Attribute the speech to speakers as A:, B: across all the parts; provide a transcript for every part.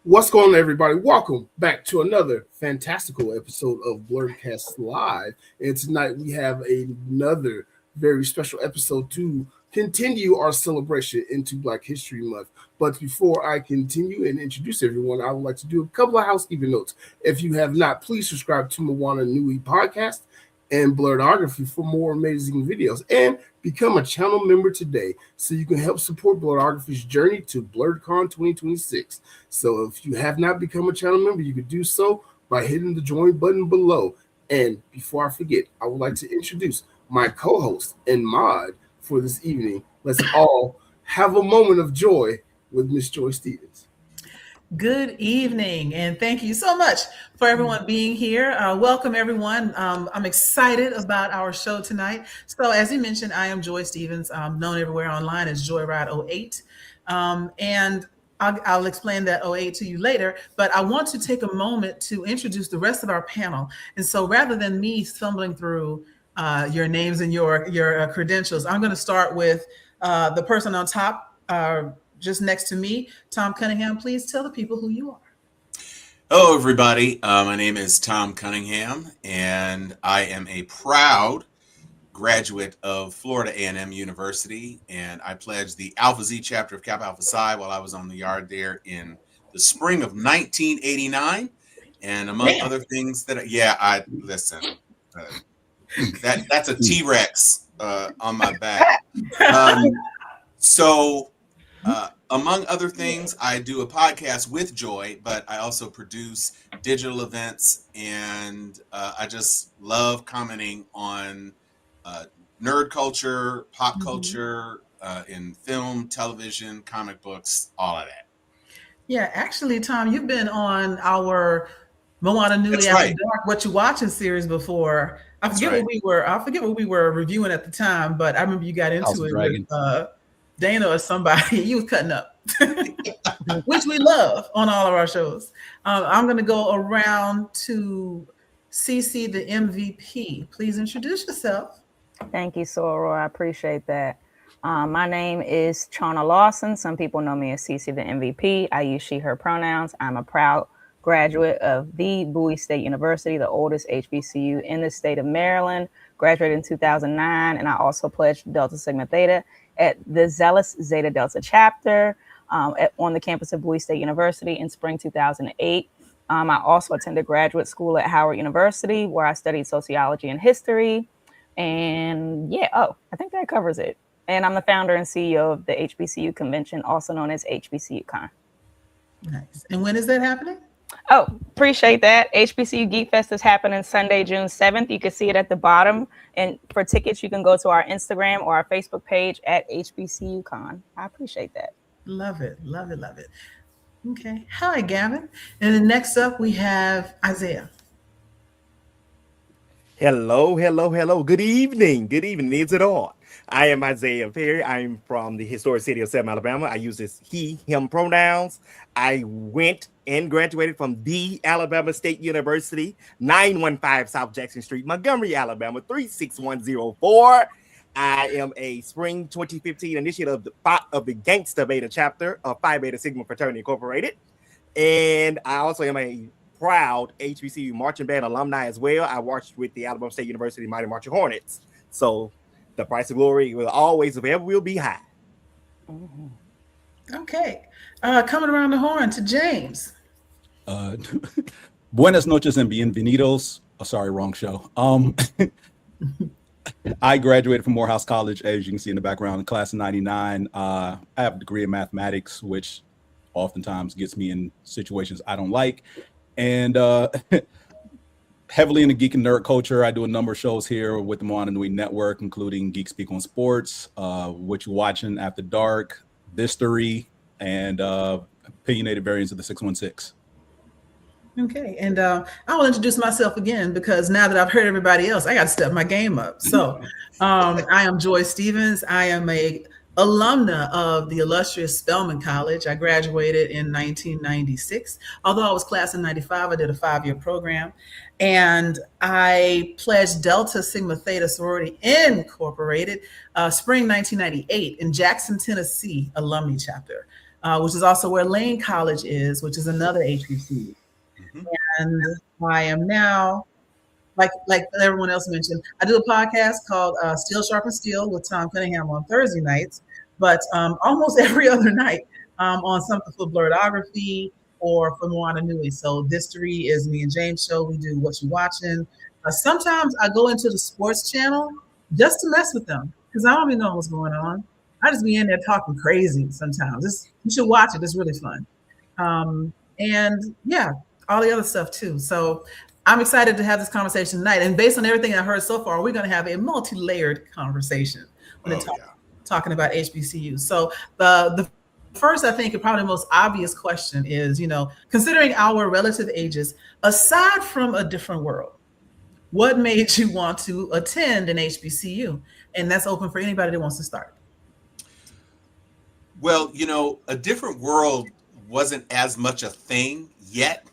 A: What's going on, everybody? Welcome back to another fantastical episode of Blerdkast Live. And tonight we have another very special episode to continue our celebration into Black History Month. But before I continue and introduce everyone, I would like to do a couple of housekeeping notes. If you have not, please subscribe to Moana Nui podcast and Blerdography for more amazing videos, and become a channel member today so you can help support Blerdography's journey to BlerdCon 2026. So if you have not become a channel member, you can do so by hitting the join button below. And before I forget, I would like to introduce my co-host and mod for this evening. Let's all have a moment of joy with Miss Joy Stevens.
B: Good evening, and thank you so much for everyone being here. Welcome, everyone. I'm excited about our show tonight. So, as you mentioned, I am Joy Stevens, known everywhere online as Joyride08. And I'll explain that 08 to you later, but I want to take a moment to introduce the rest of our panel. And so rather than me stumbling through your names and your credentials, I'm going to start with the person on top, just next to me. Tom Cunningham, please tell the people who you are.
C: Hello, everybody. My name is Tom Cunningham, and I am a proud graduate of Florida A&M University, and I pledged the Alpha Z chapter of Kappa Alpha Psi while I was on the yard there in the spring of 1989. And among other things that, that's a T-Rex on my back. Among other things, I do a podcast with Joy, but I also produce digital events, and I just love commenting on nerd culture, pop culture, in film, television, comic books, all of that.
B: Yeah, actually, Tom, you've been on our Moana Nui After Dark, What You Watching series before. I forget what we were reviewing at the time, but I remember you got into it with Dana or somebody. You was cutting up, which we love on all of our shows. I'm going to go around to CC, the MVP. Please introduce yourself.
D: Thank you, Soro. I appreciate that. My name is Chana Lawson. Some people know me as CC, the MVP. I use she, her pronouns. I'm a proud graduate of the Bowie State University, the oldest HBCU in the state of Maryland. Graduated in 2009, and I also pledged Delta Sigma Theta at the Zealous Zeta Delta chapter on the campus of Bowie State University in spring 2008. I also attended graduate school at Howard University, where I studied sociology and history. And I think that covers it. And I'm the founder and CEO of the HBCU convention, also known as HBCU Con.
B: Nice. And when is that happening?
D: Oh, appreciate that. HBCU Geek Fest is happening Sunday, June 7th. You can see it at the bottom. And for tickets, you can go to our Instagram or our Facebook page at HBCU Con. I appreciate that.
B: Love it. Love it. Love it. Okay. Hi, Gavin. And then next up, we have Isiah.
E: Hello. Good evening. Is it on? I am Isiah Perry. I'm from the historic city of Selma, Alabama. I use this he, him pronouns. I went and graduated from the Alabama State University, 915 South Jackson Street, Montgomery, Alabama, 36104. I am a spring 2015 initiate of the Gangsta Beta chapter of Phi Beta Sigma Fraternity Incorporated. And I also am a proud HBCU marching band alumni as well. I marched with the Alabama State University Mighty Marching Hornets. So the price of glory will always, forever will be high.
B: Okay. Coming around the horn to James.
F: Buenas noches and bienvenidos. Oh, sorry, wrong show. I graduated from Morehouse College, as you can see in the background, in class of 99. I have a degree in mathematics, which oftentimes gets me in situations I don't like. And heavily into geek and nerd culture. I do a number of shows here with the Moana Nui Network, including Geek Speak on Sports, What You Watching After Dark, History, and opinionated variants of the 616.
B: Okay, and I will introduce myself again because now that I've heard everybody else, I got to step my game up. So I am Joy Stevens. I am a alumna of the illustrious Spelman College. I graduated in 1996. Although I was class in 95, I did a 5-year program. And I pledged Delta Sigma Theta Sorority Incorporated, spring 1998 in Jackson, Tennessee, alumni chapter. which is also where Lane College is, which is another HBCU. And I am now, like everyone else mentioned, I do a podcast called Steel Sharp and Steel with Tom Cunningham on Thursday nights, but almost every other night on something for Blerdography or for Moana Nui. So this three is me and James' show. We do What You Watching. Sometimes I go into the sports channel just to mess with them because I don't even know what's going on. I just be in there talking crazy sometimes. You should watch it. It's really fun. And yeah, all the other stuff too. So I'm excited to have this conversation tonight. And based on everything I heard so far, we're going to have a multi-layered conversation when talking about HBCU. So the first, I think, and probably the most obvious question is, considering our relative ages, aside from a different world, what made you want to attend an HBCU? And that's open for anybody that wants to start.
C: Well, a different world wasn't as much a thing yet.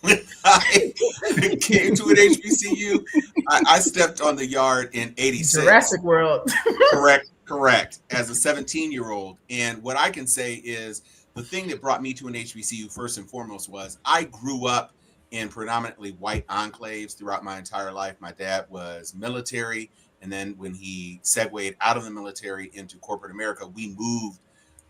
C: When I came to an HBCU, I stepped on the yard in 86.
B: Jurassic World.
C: Correct. As a 17-year-old. And what I can say is the thing that brought me to an HBCU first and foremost was I grew up in predominantly white enclaves throughout my entire life. My dad was military. And then when he segued out of the military into corporate America, we moved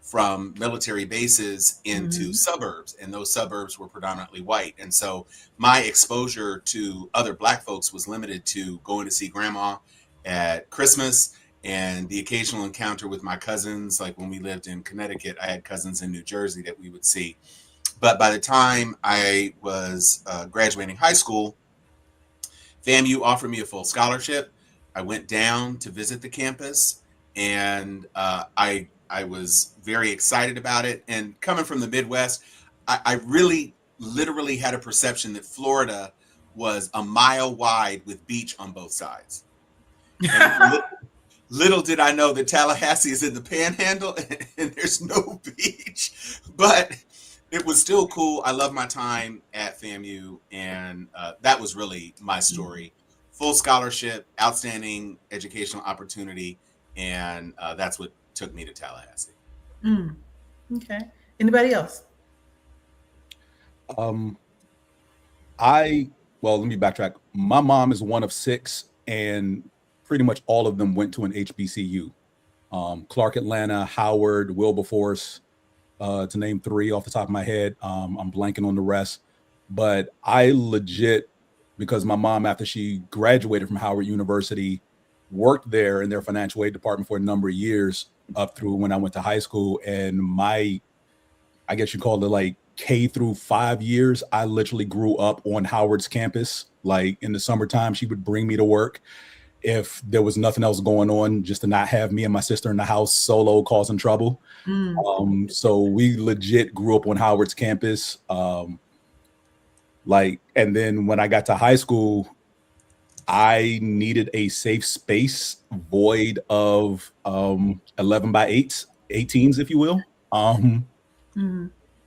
C: from military bases into suburbs, and those suburbs were predominantly white. And so my exposure to other Black folks was limited to going to see grandma at Christmas and the occasional encounter with my cousins. Like when we lived in Connecticut, I had cousins in New Jersey that we would see. But by the time I was graduating high school, FAMU offered me a full scholarship. I went down to visit the campus, and I was very excited about it. And coming from the Midwest, I really literally had a perception that Florida was a mile wide with beach on both sides. And little did I know that Tallahassee is in the Panhandle and there's no beach. But it was still cool. I love my time at FAMU, and that was really my story. Full scholarship, outstanding educational opportunity, and that's what took me to Tallahassee.
B: Okay. Anybody else?
F: Let me backtrack. My mom is one of 6, and pretty much all of them went to an HBCU. Clark Atlanta, Howard, Wilberforce, to name 3 off the top of my head. I'm blanking on the rest. But I legit, because my mom, after she graduated from Howard University, worked there in their financial aid department for a number of years up through when I went to high school. And I guess you call it like K through 5 years, I literally grew up on Howard's campus. Like in the summertime, she would bring me to work if there was nothing else going on, just to not have me and my sister in the house solo causing trouble. So we legit grew up on Howard's campus. And then when I got to high school, I needed a safe space void of 11 by 8s, 18s, if you will.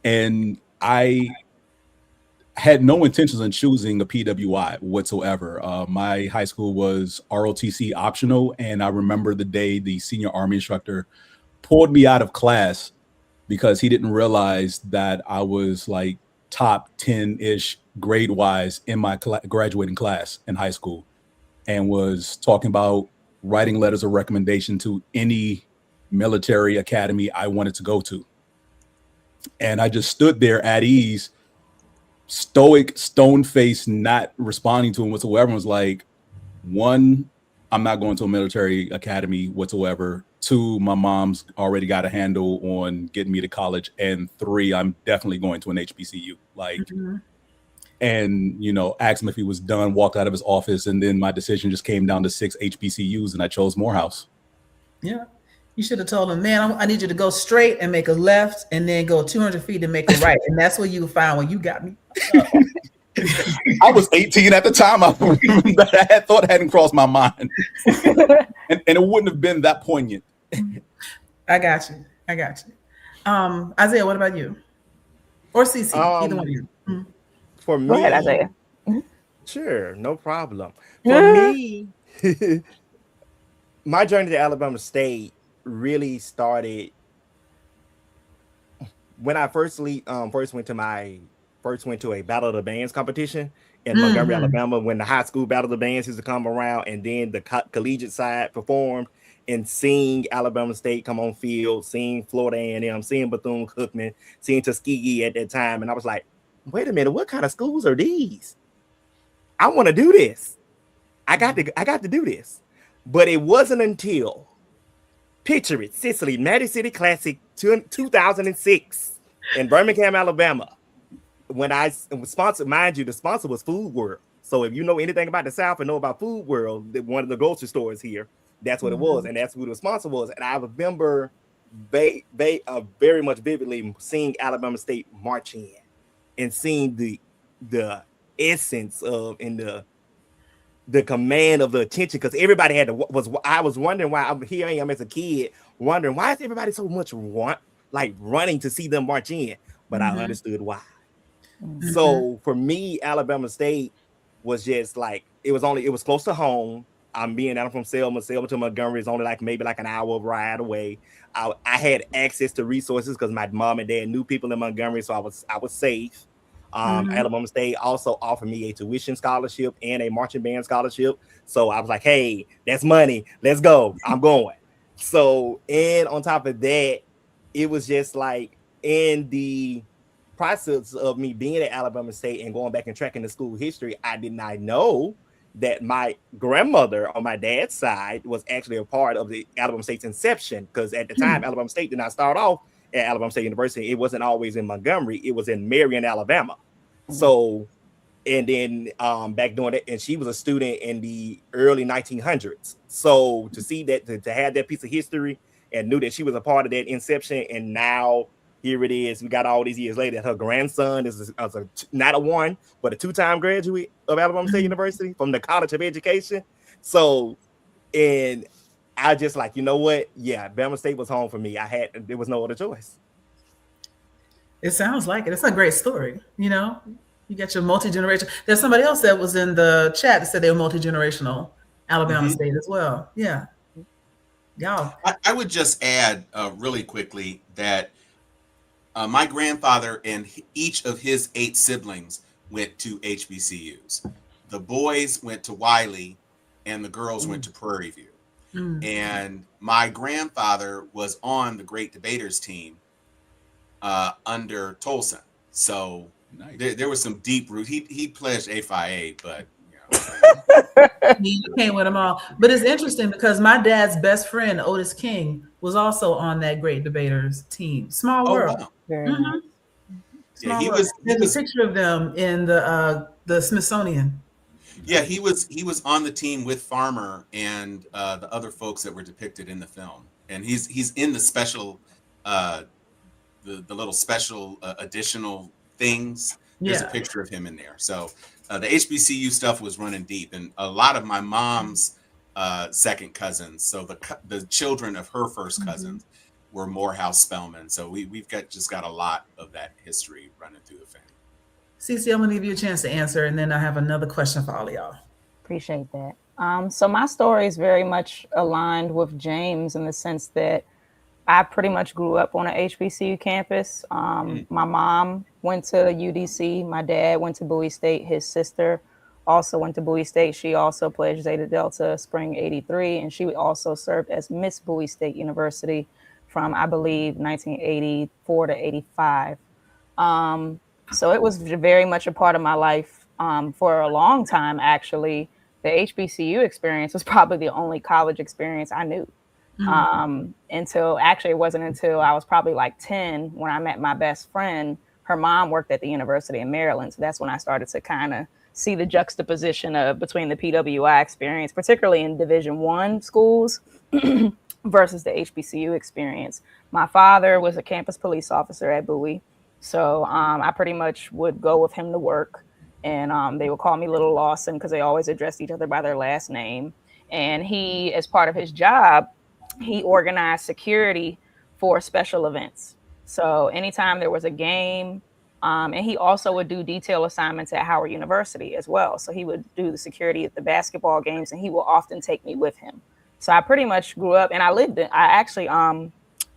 F: And I had no intentions on choosing a PWI whatsoever. My high school was ROTC optional, and I remember the day the senior Army instructor pulled me out of class because he didn't realize that I was like top 10-ish grade-wise in my graduating class in high school, and was talking about writing letters of recommendation to any military academy I wanted to go to. And I just stood there at ease, stoic, stone-faced, not responding to him whatsoever. And was like, 1, I'm not going to a military academy whatsoever. 2, my mom's already got a handle on getting me to college. And 3, I'm definitely going to an HBCU. And, asked him if he was done, walked out of his office. And then my decision just came down to 6 HBCUs, and I chose Morehouse.
B: Yeah. You should have told him, man, I need you to go straight and make a left and then go 200 feet and make a right. And that's what you found when you got me.
F: I was 18 at the time. That thought hadn't crossed my mind. and it wouldn't have been that poignant.
B: I got you. Isiah, what about you? Or CC, either one of you.
E: For me,
D: Go ahead, Isiah.
E: Sure, no problem. For me, my journey to Alabama State really started when I first went to a Battle of the Bands competition in Montgomery, Alabama, when the high school Battle of the Bands used to come around, and then the collegiate side performed, and seeing Alabama State come on field, seeing Florida A&M, seeing Bethune-Cookman, seeing Tuskegee at that time, and I was like, wait a minute, what kind of schools are these? I want to do this. I got to do this. But it wasn't until, picture it, Sicily, Maddie City Classic 2006 in Birmingham, Alabama. When I was sponsored, mind you, the sponsor was Food World. So if you know anything about the South and know about Food World, one of the grocery stores here, that's what it was. And that's who the sponsor was. And I remember very much vividly seeing Alabama State march in and seeing the essence of and the command of the attention, because everybody I was wondering why. Here I am as a kid wondering why is everybody so much running to see them march in, but I understood why. So for me, Alabama State was just like, it was close to home. I'm from Selma to Montgomery is only maybe an hour ride away. I had access to resources because my mom and dad knew people in Montgomery, so I was safe. Alabama State also offered me a tuition scholarship and a marching band scholarship. So I was like, hey, that's money. Let's go. I'm going. So, and on top of that, it was just like in the process of me being at Alabama State and going back and tracking the school history, I did not know that my grandmother on my dad's side was actually a part of the Alabama State's inception. Because at the time, Alabama State did not start off at Alabama State University. It wasn't always in Montgomery. It was in Marion, Alabama. So, and then back doing it, and she was a student in the early 1900s. So to see that, to have that piece of history, and knew that she was a part of that inception, and now here it is. We got all these years later. Her grandson is not a one, but a two-time graduate of Alabama State University from the College of Education. So, and I just like, you know what? Yeah, Alabama State was home for me. There was no other choice.
B: It sounds like it. It's a great story. You know, you got your multi-generation. There's somebody else that was in the chat that said they were multi-generational Alabama State as well. Yeah. Y'all.
C: I would just add really quickly that my grandfather and each of his 8 siblings went to HBCUs. The boys went to Wiley and the girls went to Prairie View. And my grandfather was on the Great Debaters team under Tolson. So nice. there was some deep root. He pledged FIA, but
B: you can't win them all. But it's interesting because my dad's best friend, Otis King, was also on that Great Debaters team. Small world.
C: Wow.
B: Small world. There's a picture of them in the Smithsonian.
C: Yeah, he was on the team with Farmer and the other folks that were depicted in the film, and he's in the special, the little special additional things. There's a picture of him in there. So the HBCU stuff was running deep, and a lot of my mom's second cousins, so the children of her first cousins, were Morehouse Spelman. So we've got a lot of that history running through the family.
B: Cece, I'm gonna give you a chance to answer, and then I have another question for all of y'all.
D: Appreciate that. So my story is very much aligned with James in the sense that I pretty much grew up on an HBCU campus. My mom went to UDC. My dad went to Bowie State. His sister also went to Bowie State. She also pledged Zeta Delta Spring '83, and she also served as Miss Bowie State University from, I believe, 1984 to '85. So it was very much a part of my life for a long time, actually. The HBCU experience was probably the only college experience I knew. It wasn't until I was probably like 10 when I met my best friend. Her mom worked at the University of Maryland. So that's when I started to kind of see the juxtaposition between the PWI experience, particularly in Division I schools versus the HBCU experience. My father was a campus police officer at Bowie. So I pretty much would go with him to work, and they would call me Little Lawson because they always addressed each other by their last name. And he, as part of his job, he organized security for special events. So anytime there was a game, and he also would do detail assignments at Howard University as well. So he would do the security at the basketball games, and he will often take me with him. So I pretty much grew up, and I actually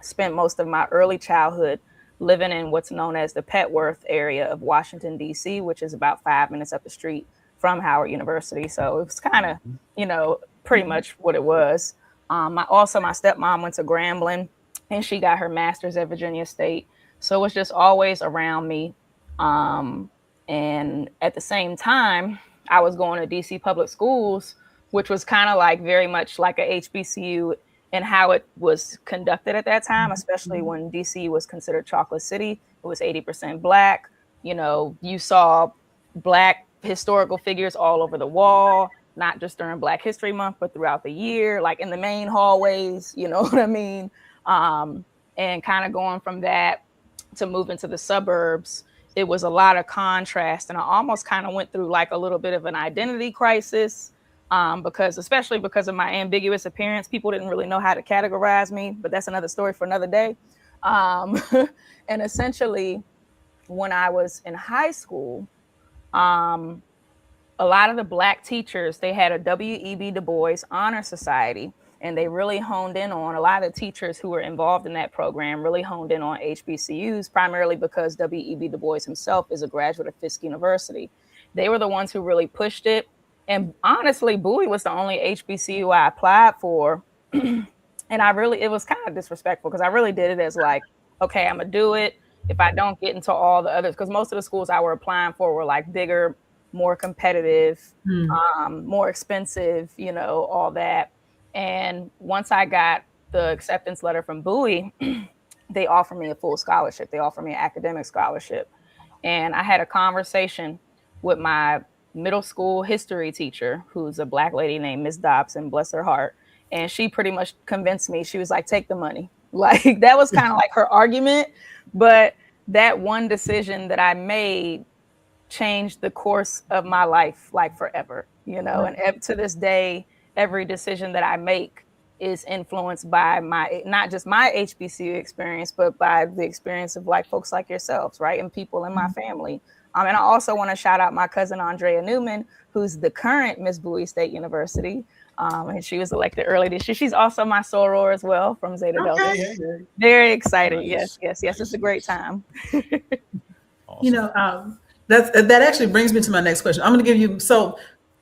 D: spent most of my early childhood living in what's known as the Petworth area of Washington, D.C., which is about 5 minutes up the street from Howard University. So it was kind of, pretty much what it was. My stepmom went to Grambling, and she got her master's at Virginia State. So it was just always around me. And at the same time, I was going to DC public schools, which was kind of like very much like a HBCU and how it was conducted at that time, especially when DC was considered Chocolate City. It was 80% Black. You saw Black historical figures all over the wall, not just during Black History Month, but throughout the year, like in the main hallways, you know what I mean? And kind of going from that to move into the suburbs, it was a lot of contrast. And I almost kind of went through like a little bit of an identity crisis, especially because of my ambiguous appearance. People didn't really know how to categorize me, but that's another story for another day. And essentially, when I was in high school, a lot of the Black teachers, they had a W.E.B. Du Bois Honor Society, and they really honed in on a lot of the teachers who were involved in that program, really honed in on HBCUs, primarily because W.E.B. Du Bois himself is a graduate of Fisk University. They were the ones who really pushed it. And honestly, Bowie was the only HBCU I applied for. And it was kind of disrespectful because I really did it as like, okay, I'm going to do it. If I don't get into all the others, because most of the schools I were applying for were like bigger, more competitive, more expensive, all that. And once I got the acceptance letter from Bowie, they offered me a full scholarship. They offered me an academic scholarship. And I had a conversation with my middle school history teacher, who's a Black lady named Miss Dobson, bless her heart. And she pretty much convinced me. She was like, take the money. Like, that was kind of like her argument. But that one decision that I made changed the course of my life, like forever, and to this day, every decision that I make is influenced by not just my HBCU experience, but by the experience of like folks like yourselves, right? And people in my family. And I also want to shout out my cousin, Andrea Newman, who's the current Miss Bowie State University. And she was elected early this year. She's also my soror as well from Zeta Delta. Very excited. Nice. Yes. It's a great time.
B: Awesome. That actually brings me to my next question. I'm going to give you, so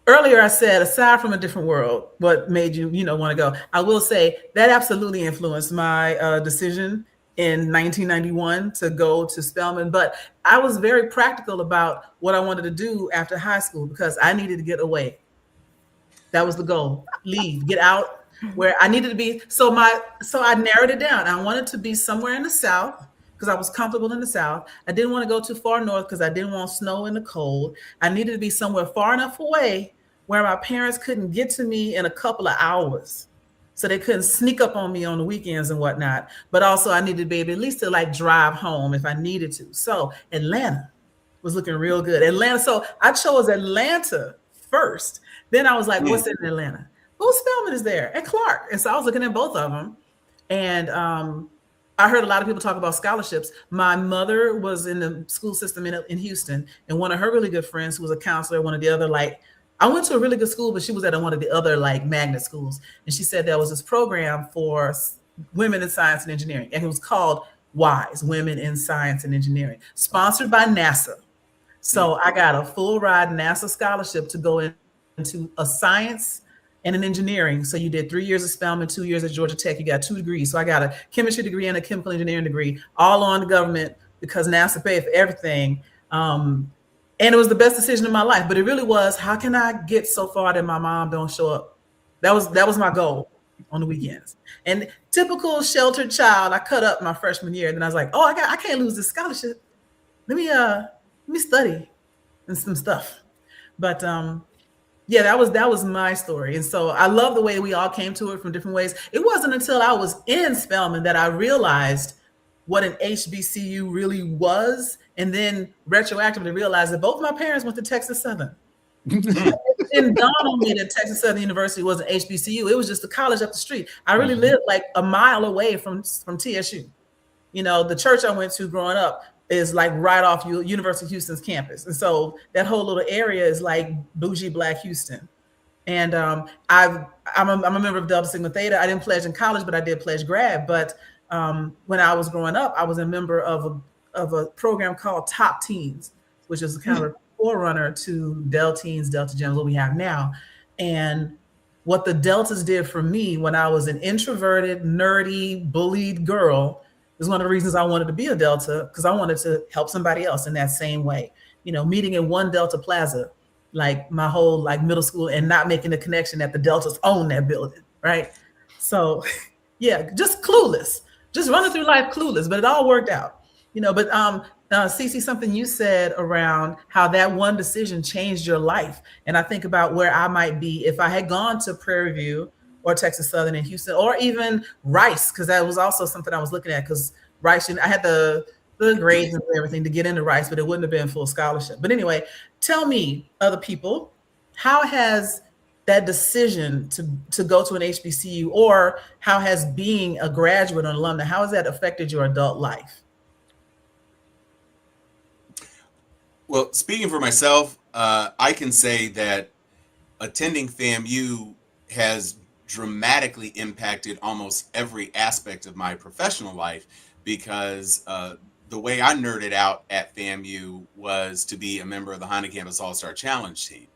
B: earlier I said, aside from a different world, what made you, want to go? I will say that absolutely influenced my decision in 1991 to go to Spelman. But I was very practical about what I wanted to do after high school because I needed to get away. That was the goal. Leave, get out where I needed to be. So I narrowed it down. I wanted to be somewhere in the South because I was comfortable in the South. I didn't want to go too far north because I didn't want snow in the cold. I needed to be somewhere far enough away where my parents couldn't get to me in a couple of hours. So they couldn't sneak up on me on the weekends and whatnot. But also I needed to be able at least to like drive home if I needed to. So Atlanta was looking real good. Atlanta. So I chose Atlanta first. Then I was like, what's in Atlanta? Well, Spelman is there and Clark. And so I was looking at both of them. And I heard a lot of people talk about scholarships. My mother was in the school system in Houston. And one of her really good friends who was a counselor, one of the other, I went to a really good school, but she was at one of the other magnet schools. And she said there was this program for women in science and engineering. And it was called WISE, Women in Science and Engineering, sponsored by NASA. So I got a full ride NASA scholarship to go into a science and an engineering. So you did 3 years at Spelman, 2 years at Georgia Tech. You got 2 degrees. So I got a chemistry degree and a chemical engineering degree, all on the government because NASA paid for everything. And it was the best decision of my life. But it really was, how can I get so far that my mom don't show up? That was my goal on the weekends. And typical sheltered child, I cut up my freshman year. And then I was like, oh, I can't lose this scholarship. Let me study and some stuff. But yeah, that was my story. And so I love the way we all came to it from different ways. It wasn't until I was in Spelman that I realized what an HBCU really was. And then retroactively realized that both my parents went to Texas Southern. It didn't dawn on me that Texas Southern University was an HBCU. It was just a college up the street. I really lived like a mile away from TSU. The church I went to growing up is like right off University of Houston's campus. And so that whole little area is like bougie Black Houston. And I'm a member of Delta Sigma Theta. I didn't pledge in college, but I did pledge grad. But when I was growing up, I was a member of of a program called Top Teens, which is kind of a forerunner to Del Teens, Delta Gems, what we have now. And what the Deltas did for me when I was an introverted, nerdy, bullied girl is one of the reasons I wanted to be a Delta, because I wanted to help somebody else in that same way. You know, meeting in one Delta Plaza, like my whole like middle school, and not making the connection that the Deltas own that building, right? So yeah, just clueless, just running through life clueless, but it all worked out, you know. But Cece, something you said around how that one decision changed your life. And I think about where I might be if I had gone to Prairie View or Texas Southern in Houston, or even Rice, because that was also something I was looking at, because Rice, I had the grades and everything to get into Rice, but it wouldn't have been full scholarship. But anyway, tell me, other people, how has that decision to go to an HBCU, or how has being a graduate or an alumni, how has that affected your adult life?
C: Well, speaking for myself, I can say that attending FAMU has dramatically impacted almost every aspect of my professional life, because the way I nerded out at FAMU was to be a member of the Honda Campus All-Star Challenge team.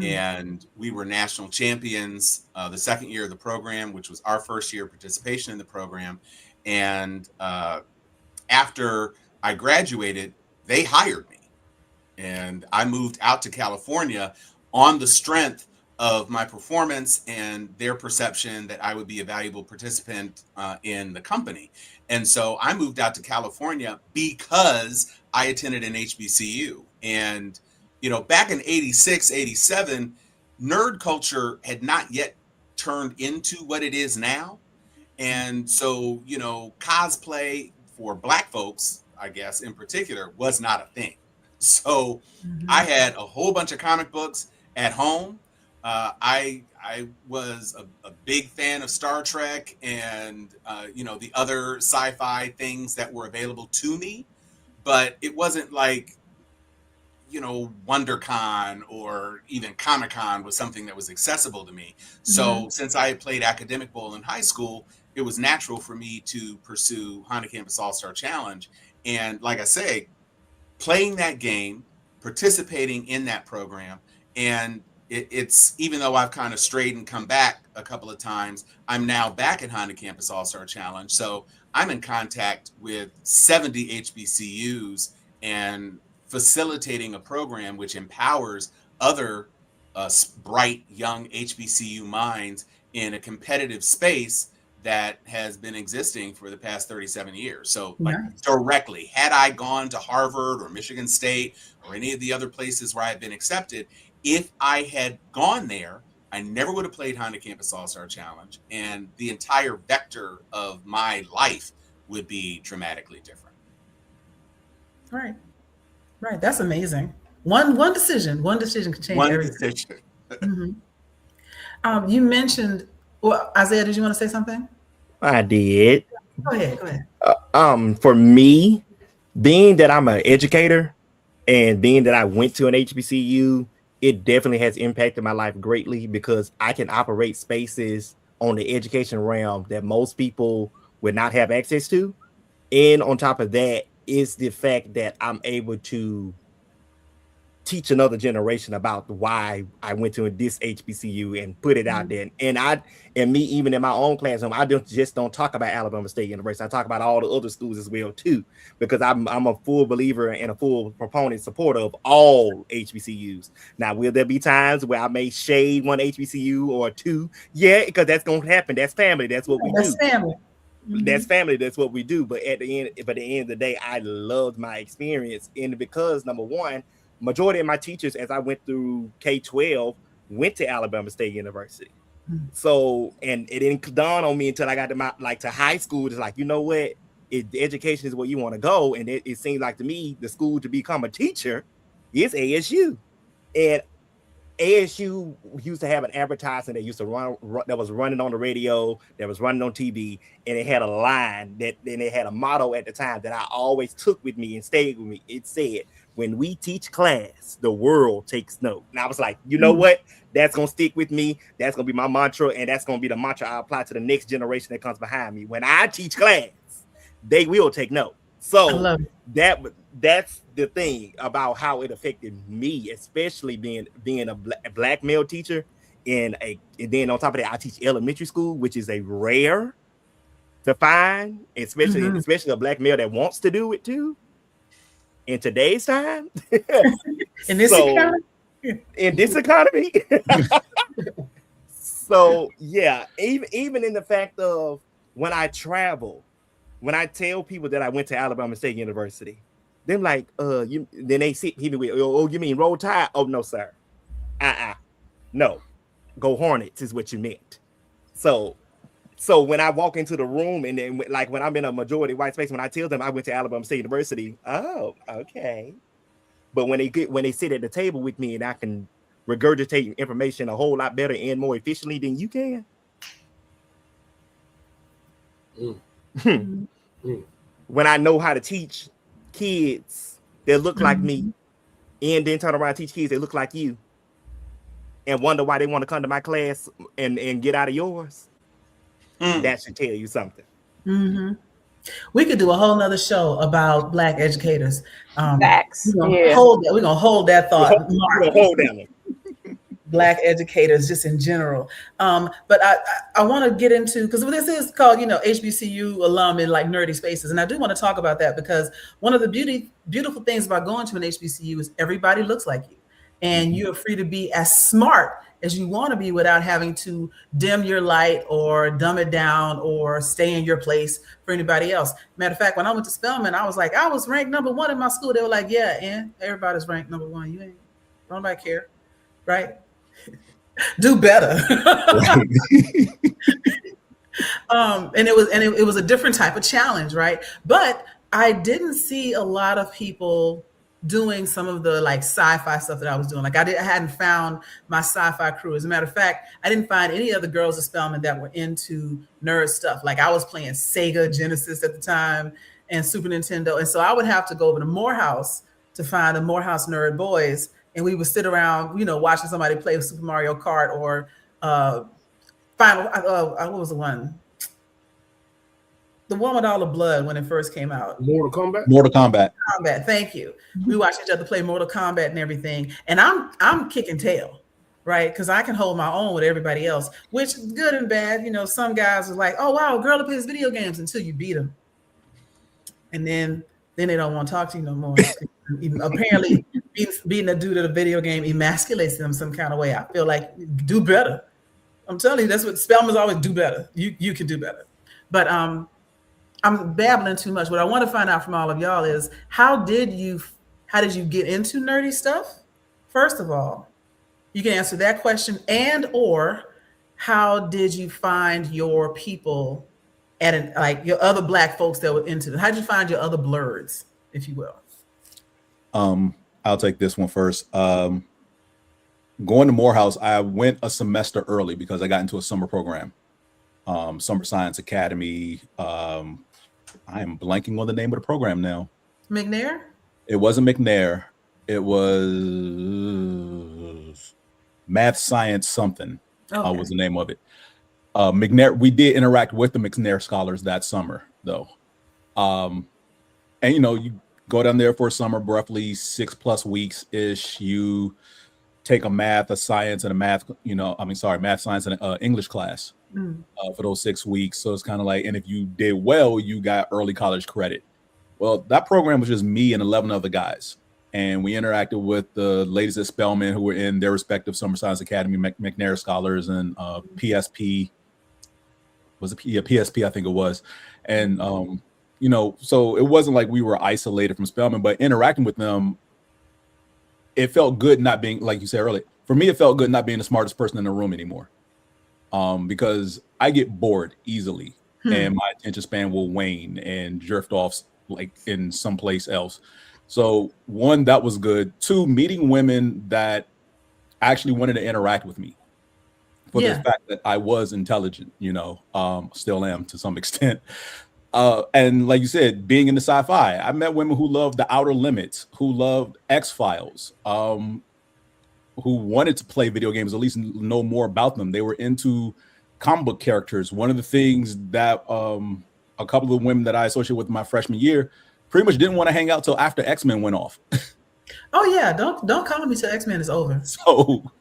C: And we were national champions the second year of the program, which was our first year of participation in the program. And after I graduated, they hired me. And I moved out to California on the strength of my performance and their perception that I would be a valuable participant in the company. And so I moved out to California because I attended an HBCU. And, you know, back in 86, 87, nerd culture had not yet turned into what it is now. And so, you know, cosplay for Black folks, I guess in particular, was not a thing. So I had a whole bunch of comic books at home. I was a big fan of Star Trek and, you know, the other sci-fi things that were available to me. But it wasn't like, you know, WonderCon or even Comic-Con was something that was accessible to me. So since I had played academic bowl in high school, it was natural for me to pursue Honda Campus All-Star Challenge. And like I say, playing that game, participating in that program, and it's even though I've kind of strayed and come back a couple of times, I'm now back at Honda Campus All-Star Challenge. So I'm in contact with 70 HBCUs and facilitating a program which empowers other bright young HBCU minds in a competitive space that has been existing for the past 37 years. So like directly, had I gone to Harvard or Michigan State or any of the other places where I had been accepted, if I had gone there, I never would have played Honda Campus All-Star Challenge, and the entire vector of my life would be dramatically different.
B: Right. That's amazing. One decision can change everything. You mentioned, well, Isiah, did you want to say something?
E: I did.
B: Go ahead.
E: For me, being that I'm an educator and being that I went to an HBCU, it definitely has impacted my life greatly, because I can operate spaces on the education realm that most people would not have access to. And on top of that is the fact that I'm able to teach another generation about why I went to this HBCU and put it out there. And me, even in my own classroom, I don't talk about Alabama State University. I talk about all the other schools as well too, because I'm a full believer and a full proponent, supporter of all HBCUs. Now, will there be times where I may shade one HBCU or two? Yeah, because that's going to happen. That's family. That's what we do.
B: Family.
E: That's family. That's what we do. But at the end of the day, I loved my experience, and because number one, majority of my teachers, as I went through K-12, went to Alabama State University. So, and it didn't dawn on me until I got to high school. It's like, you know what? Education is where you want to go. And it seems like to me, the school to become a teacher is ASU. And ASU used to have an advertisement that used to run that was running on the radio, that was running on TV, and it had a line and it had a motto at the time that I always took with me and stayed with me. It said, "When we teach class, the world takes note." And I was like, you know what? That's gonna stick with me. That's gonna be my mantra, and that's gonna be the mantra I apply to the next generation that comes behind me. When I teach class, they will take note. So
B: love it.
E: that's the thing about how it affected me, especially being a black male teacher, and then on top of that, I teach elementary school, which is a rare to find, especially a black male that wants to do it too in today's time.
B: In this economy?
E: In this economy. So yeah, even in the fact of when I travel, when I tell people that I went to Alabama State University, they're like, then they hit me with, oh, you mean Roll Tide? Oh no, sir. No, go Hornets is what you meant. So when I walk into the room, and then like when I'm in a majority white space, when I tell them I went to Alabama State University, oh, okay. But when they sit at the table with me and I can regurgitate information a whole lot better and more efficiently than you can. When I know how to teach kids that look like me, and then turn around and teach kids that look like you, and wonder why they want to come to my class and get out of yours, that should tell you something.
B: We could do a whole nother show about Black educators.
D: Facts.
B: We're gonna hold that thought.
E: We're gonna hold that one.
B: Black educators just in general. But I want to get into, because this is called, HBCU alum in like nerdy spaces. And I do want to talk about that, because one of the beautiful things about going to an HBCU is everybody looks like you. And you're free to be as smart as you want to be without having to dim your light or dumb it down or stay in your place for anybody else. Matter of fact, when I went to Spelman, I was like, I was ranked number 1 in my school. They were like, yeah, and everybody's ranked number 1. You ain't, don't nobody care, right? Do better. And it was a different type of challenge, right? But I didn't see a lot of people doing some of the like sci-fi stuff that I was doing. Like I hadn't found my sci-fi crew. As a matter of fact, I didn't find any of the girls at Spelman that were into nerd stuff. Like I was playing Sega Genesis at the time and Super Nintendo. And so I would have to go over to Morehouse to find the Morehouse nerd boys. And we would sit around, watching somebody play Super Mario Kart or what was the one? The one with all the blood when it first came out.
A: Mortal Kombat?
F: Mortal Kombat.
B: Thank you. We watched each other play Mortal Kombat and everything. And I'm kicking tail, right? Because I can hold my own with everybody else, which is good and bad. Some guys are like, oh, wow, a girl that plays video games until you beat them. And then they don't want to talk to you no more. Apparently, being a dude at a video game emasculates them some kind of way. I feel like do better. I'm telling you, that's what Spelman's always do better. You can do better. But I'm babbling too much. What I want to find out from all of y'all is how did you get into nerdy stuff? First of all, you can answer that question, and or how did you find your people like your other Black folks that were into it? How did you find your other blurs, if you will?
F: I'll take this one first. Going to Morehouse, I went a semester early because I got into a summer program, Summer Science Academy. I am blanking on the name of the program now.
B: McNair?
F: It wasn't McNair. It was Math Science something.
B: Okay.
F: Was the name of it. McNair. We did interact with the McNair scholars that summer, though. And you go down there for a summer, roughly 6+ weeks ish. You take a math, a science, and a math. Math, science, and English class. For those 6 weeks. So it's kind of like, and if you did well, you got early college credit. Well, that program was just me and 11 other guys. And we interacted with the ladies at Spelman who were in their respective Summer Science Academy, McNair scholars, and PSP. Was it PSP? I think it was. And, so it wasn't like we were isolated from Spelman, but interacting with them, it felt good not being, like you said earlier, for me, it felt good not being the smartest person in the room anymore. Because I get bored easily and my attention span will wane and drift off like in someplace else. So 1, that was good. 2, meeting women that actually wanted to interact with me for the fact that I was intelligent, still am to some extent. And like you said, being in the sci-fi, I met women who loved The Outer Limits, who loved X-Files, who wanted to play video games, at least know more about them. They were into comic book characters. One of the things that a couple of women that I associated with my freshman year pretty much didn't want to hang out till after X-Men went off.
B: Oh yeah, don't call me till X-Men is over.
F: So,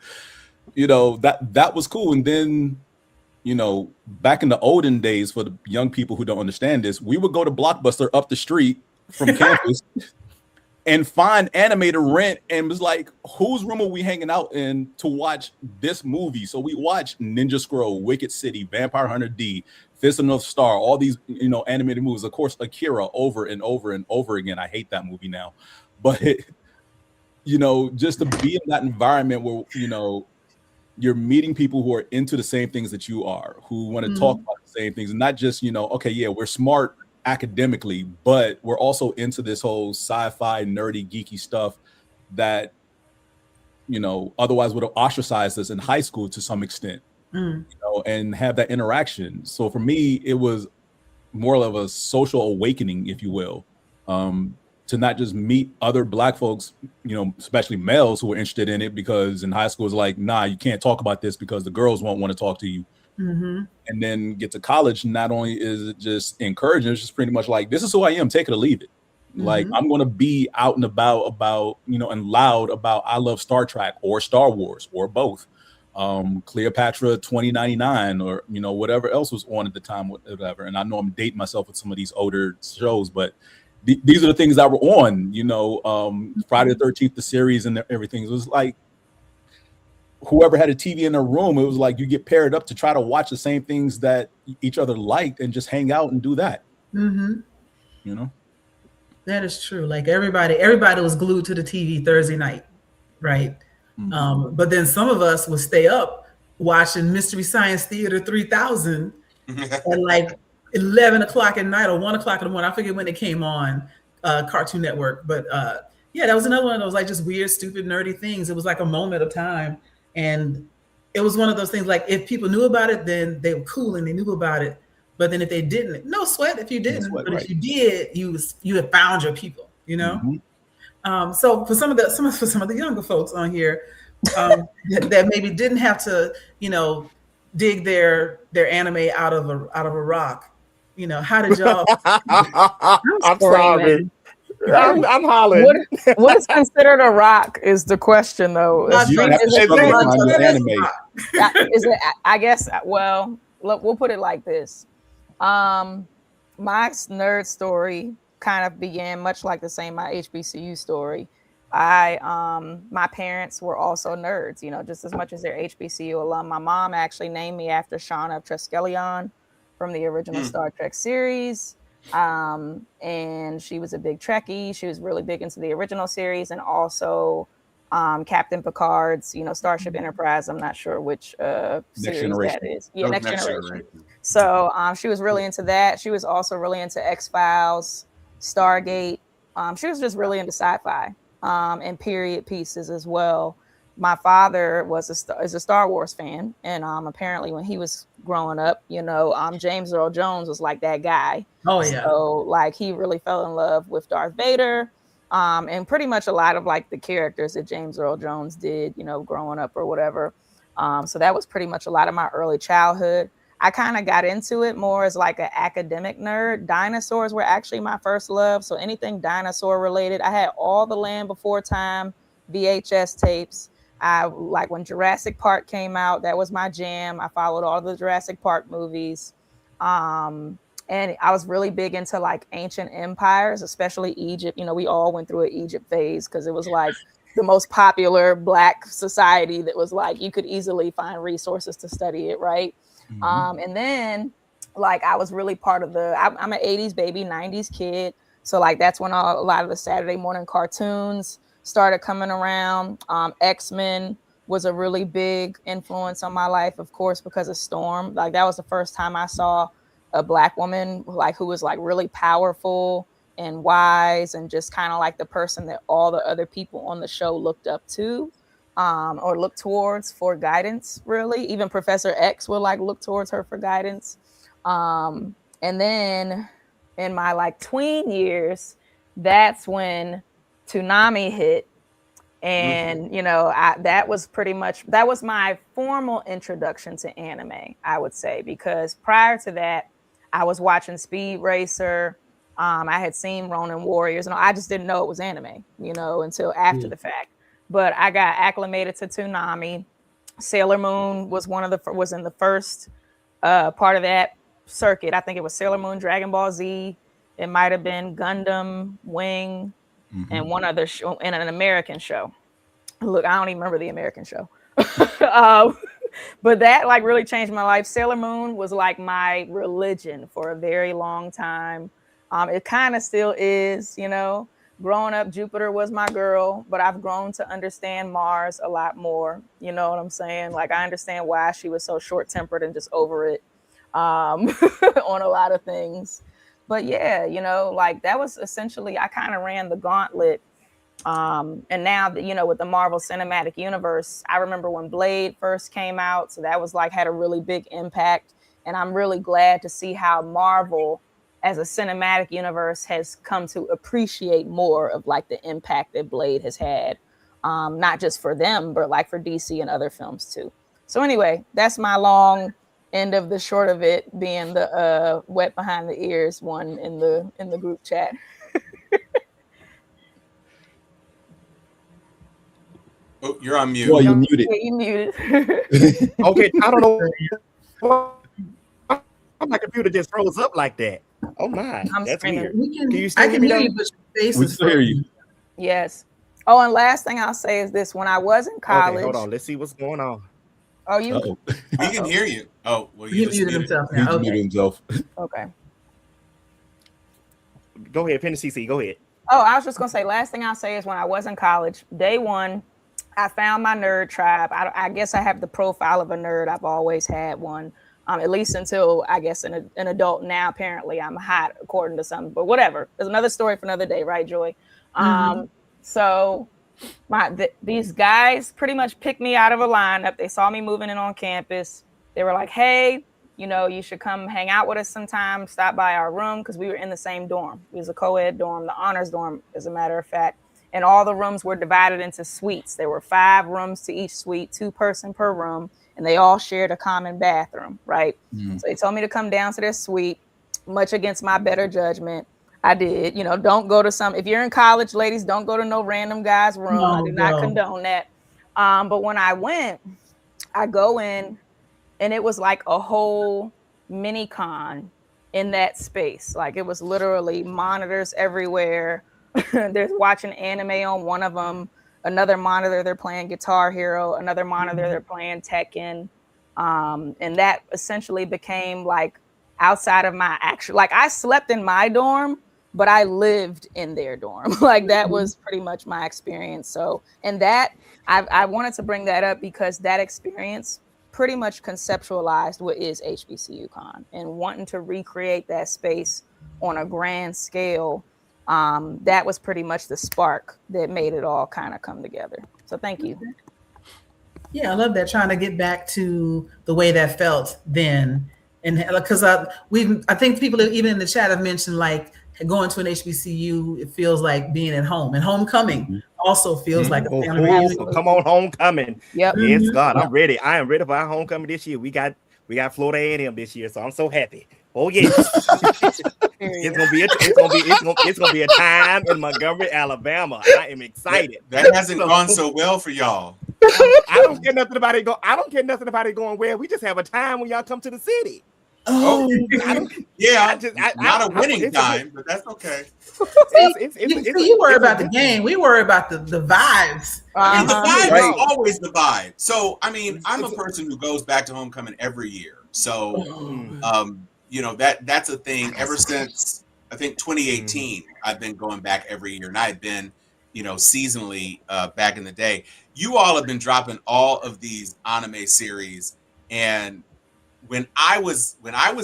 F: that was cool. And then, back in the olden days, for the young people who don't understand this, we would go to Blockbuster up the street from campus and find anime to rent, and was like, whose room are we hanging out in to watch this movie? So we watched Ninja Scroll, Wicked City, Vampire Hunter D, Fist of North Star, all these animated movies. Of course, Akira over and over and over again. I hate that movie now, but just to be in that environment where you're meeting people who are into the same things that you are, who want to talk about the same things, and not just okay, yeah, we're smart academically, but we're also into this whole sci-fi, nerdy, geeky stuff that otherwise would have ostracized us in high school to some extent, and have that interaction. So for me, it was more of a social awakening, if you will, to not just meet other Black folks, especially males who were interested in it, because in high school it's like, nah, you can't talk about this because the girls won't want to talk to you. And then get to college, not only is it just encouraging, it's just pretty much like, this is who I am, take it or leave it. Like, I'm going to be out and about and loud about, I love Star Trek or Star Wars or both. Cleopatra 2099 or, whatever else was on at the time, whatever. And I know I'm dating myself with some of these older shows, but these are the things that were on, Friday the 13th, the series and everything. It was like, whoever had a TV in their room, it was like you get paired up to try to watch the same things that each other liked and just hang out and do that.
B: That is true. Like everybody was glued to the TV Thursday night, right? But then some of us would stay up watching Mystery Science Theater 3000 at like 11 o'clock at night or 1 o'clock in the morning. I forget when it came on Cartoon Network, but yeah, that was another one of those like just weird, stupid, nerdy things. It was like a moment of time. And it was one of those things like if people knew about it, then they were cool and they knew about it. But then if they didn't, no sweat if you didn't. But if you did, you had found your people, So for some of the younger folks on here that maybe didn't have to, dig their anime out of a rock, how did y'all?
E: I'm sorry. I'm hollering.
D: What is considered a rock is the question, though. Is it? I guess. Well, look, we'll put it like this. My nerd story kind of began much like the same my HBCU story. My parents were also nerds, just as much as they're HBCU alum. My mom actually named me after Shauna Treskelion from the original Star Trek series. And she was a big Trekkie. She was really big into the original series and also Captain Picard's, Starship Enterprise. I'm not sure which series that is. Yeah, Next Generation. So she was really into that. She was also really into X-Files, Stargate. She was just really into sci-fi and period pieces as well. My father is a Star Wars fan, and apparently when he was growing up, James Earl Jones was like that guy.
B: Oh yeah.
D: So like he really fell in love with Darth Vader, and pretty much a lot of like the characters that James Earl Jones did, growing up or whatever. So that was pretty much a lot of my early childhood. I kind of got into it more as like an academic nerd. Dinosaurs were actually my first love. So anything dinosaur related, I had all the Land Before Time VHS tapes. I like when Jurassic Park came out, that was my jam. I followed all the Jurassic Park movies. And I was really big into like ancient empires, especially Egypt. We all went through an Egypt phase because it was like the most popular Black society that was like, you could easily find resources to study it, right? And then like I was really part of I'm an 80s baby, 90s kid. So like that's when a lot of the Saturday morning cartoons started coming around. X-Men was a really big influence on my life, of course, because of Storm. Like that was the first time I saw a Black woman like who was like really powerful and wise and just kind of like the person that all the other people on the show looked up to or looked towards for guidance, really. Even Professor X would like look towards her for guidance. And then in my like tween years, that's when Toonami hit. And, that was my formal introduction to anime, I would say, because prior to that, I was watching Speed Racer, I had seen Ronin Warriors, and I just didn't know it was anime, until after the fact. But I got acclimated to Toonami. Sailor Moon was was in the first part of that circuit. I think it was Sailor Moon, Dragon Ball Z. It might have been Gundam Wing, and one other show, and an American show. Look, I don't even remember the American show. But that like really changed my life. Sailor Moon was like my religion for a very long time. It kind of still is, Growing up, Jupiter was my girl, but I've grown to understand Mars a lot more. You know what I'm saying? Like, I understand why she was so short-tempered and just over it on a lot of things. But yeah, like that was essentially, I kind of ran the gauntlet. And now, with the Marvel Cinematic Universe, I remember when Blade first came out. So that was like, had a really big impact. And I'm really glad to see how Marvel as a cinematic universe has come to appreciate more of like the impact that Blade has had, not just for them, but like for DC and other films too. So anyway, that's my long end of the short of it, being the wet behind the ears one in the group chat.
C: Oh, you're on mute.
F: Well, you're muted.
D: Yeah, you muted.
E: Okay, I don't know. My computer just froze up like that. Oh my, that's weird. Can you still hear me?
B: Hear you, but your face
F: We
B: is
F: still hear you.
D: Yes. Oh, and last thing I'll say is this: when I was in college,
E: Okay, hold on. Let's see what's going on.
D: Oh, you?
F: Uh-oh.
C: We can hear you. Oh, well,
B: He
C: you just
B: muted
C: muted.
B: himself
F: He
B: now.
F: just
B: Okay.
F: muted himself.
D: Okay.
E: Go ahead, Penny CC. Go ahead.
D: Oh, I was just gonna say, last thing I'll say is when I was in college, day one, I found my nerd tribe. I guess I have the profile of a nerd. I've always had one, at least until I guess an adult. Now apparently I'm hot according to some, but whatever. There's another story for another day, right, Joy? So these guys pretty much picked me out of a lineup. They saw me moving in on campus. They were like, hey, you should come hang out with us sometime, stop by our room, because we were in the same dorm. It was a co-ed dorm, the honors dorm, as a matter of fact. And all the rooms were divided into suites. There were 5 rooms to each suite, 2 person per room, and they all shared a common bathroom, right? So they told me to come down to their suite, much against my better judgment. I did. Don't go to if you're in college, ladies, don't go to no random guy's room. I do not condone that. But when I went, I go in, and it was like a whole mini con in that space. Like, it was literally monitors everywhere. They're watching anime on one of them. Another monitor, they're playing Guitar Hero. Another monitor, they're playing Tekken. And that essentially became like outside of my actual, like, I slept in my dorm, but I lived in their dorm. Like, that was pretty much my experience. So, and that, I wanted to bring that up because that experience pretty much conceptualized what is HBCU Con, and wanting to recreate that space on a grand scale. That was pretty much the spark that made it all kind of come together. So thank you.
B: Yeah, I love that, trying to get back to the way that felt then. And because I think people even in the chat have mentioned, like, going to an HBCU, it feels like being at home. And homecoming also feels like a family reunion.
E: Come on, homecoming.
D: Yep.
E: Yes, God, I'm ready. I am ready for our homecoming this year. We got Florida A&M this year, so I'm so happy. Oh yes. It's gonna be a time in Montgomery, Alabama. I am excited.
C: That hasn't gone so well for y'all.
E: I don't care nothing about it going well. We just have a time when y'all come to the city.
B: Oh,
C: Not a winning time, but that's okay.
B: You worry about the game. We worry about the vibes.
C: And the vibe
E: Right.
C: is always the vibe. So, I mean, I'm a person who goes back to homecoming every year. So, that's a thing. Ever since, I think, 2018, I've been going back every year. And I had been, seasonally back in the day. You all have been dropping all of these anime series. And when I was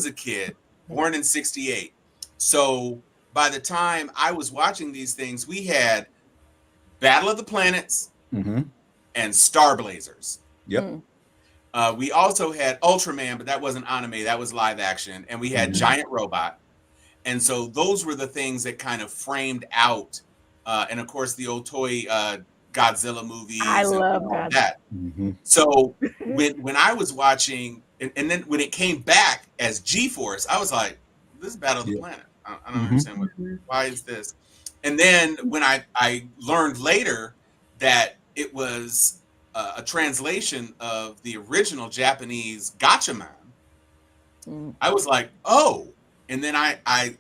C: a kid, born in 68, so by the time I was watching these things, we had Battle of the Planets and Star Blazers.
F: Yep.
C: We also had Ultraman, but that wasn't anime, that was live action. And we had Giant Robot. And so those were the things that kind of framed out. And of course, the old toy Godzilla movies.
D: I love
C: that. So when I was watching, and then when it came back as G-Force, I was like, this is Battle of the Planet. I don't understand why is this? And then when I learned later that it was a translation of the original Japanese Gatchaman, I was like, oh. And then I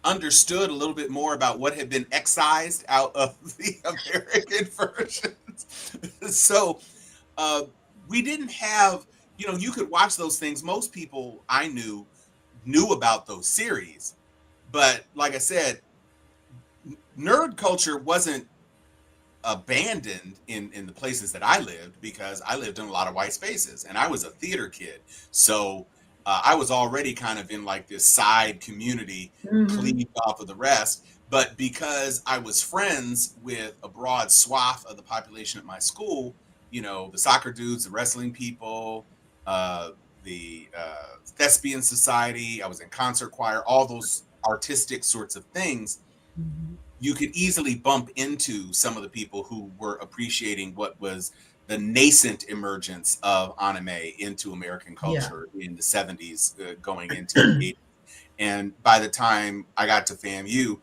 C: understood a little bit more about what had been excised out of the American versions. So we didn't have, you could watch those things. Most people I knew about those series. But like I said, nerd culture wasn't abandoned in the places that I lived, because I lived in a lot of white spaces and I was a theater kid. So I was already kind of in like this side community, cleaved off of the rest. But because I was friends with a broad swath of the population at my school, the soccer dudes, the wrestling people, the thespian society, I was in concert choir, all those artistic sorts of things, you could easily bump into some of the people who were appreciating what was the nascent emergence of anime into American culture in the 70s, going into the 80s. And by the time I got to FAMU,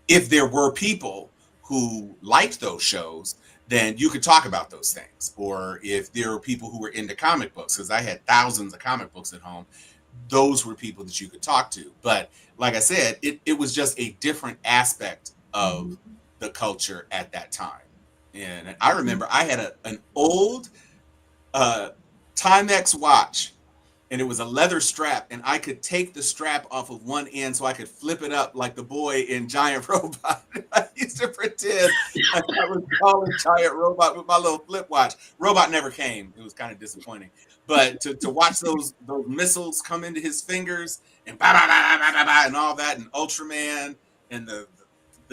C: if there were people who liked those shows, then you could talk about those things. Or if there were people who were into comic books, because I had thousands of comic books at home, those were people that you could talk to. But like I said, it was just a different aspect of the culture at that time. And I remember I had an old Timex watch, and it was a leather strap, and I could take the strap off of one end so I could flip it up like the boy in Giant Robot. I used to pretend I was calling Giant Robot with my little flip watch. Robot never came. It was kind of disappointing. But to watch those missiles come into his fingers and and all that, and Ultraman and the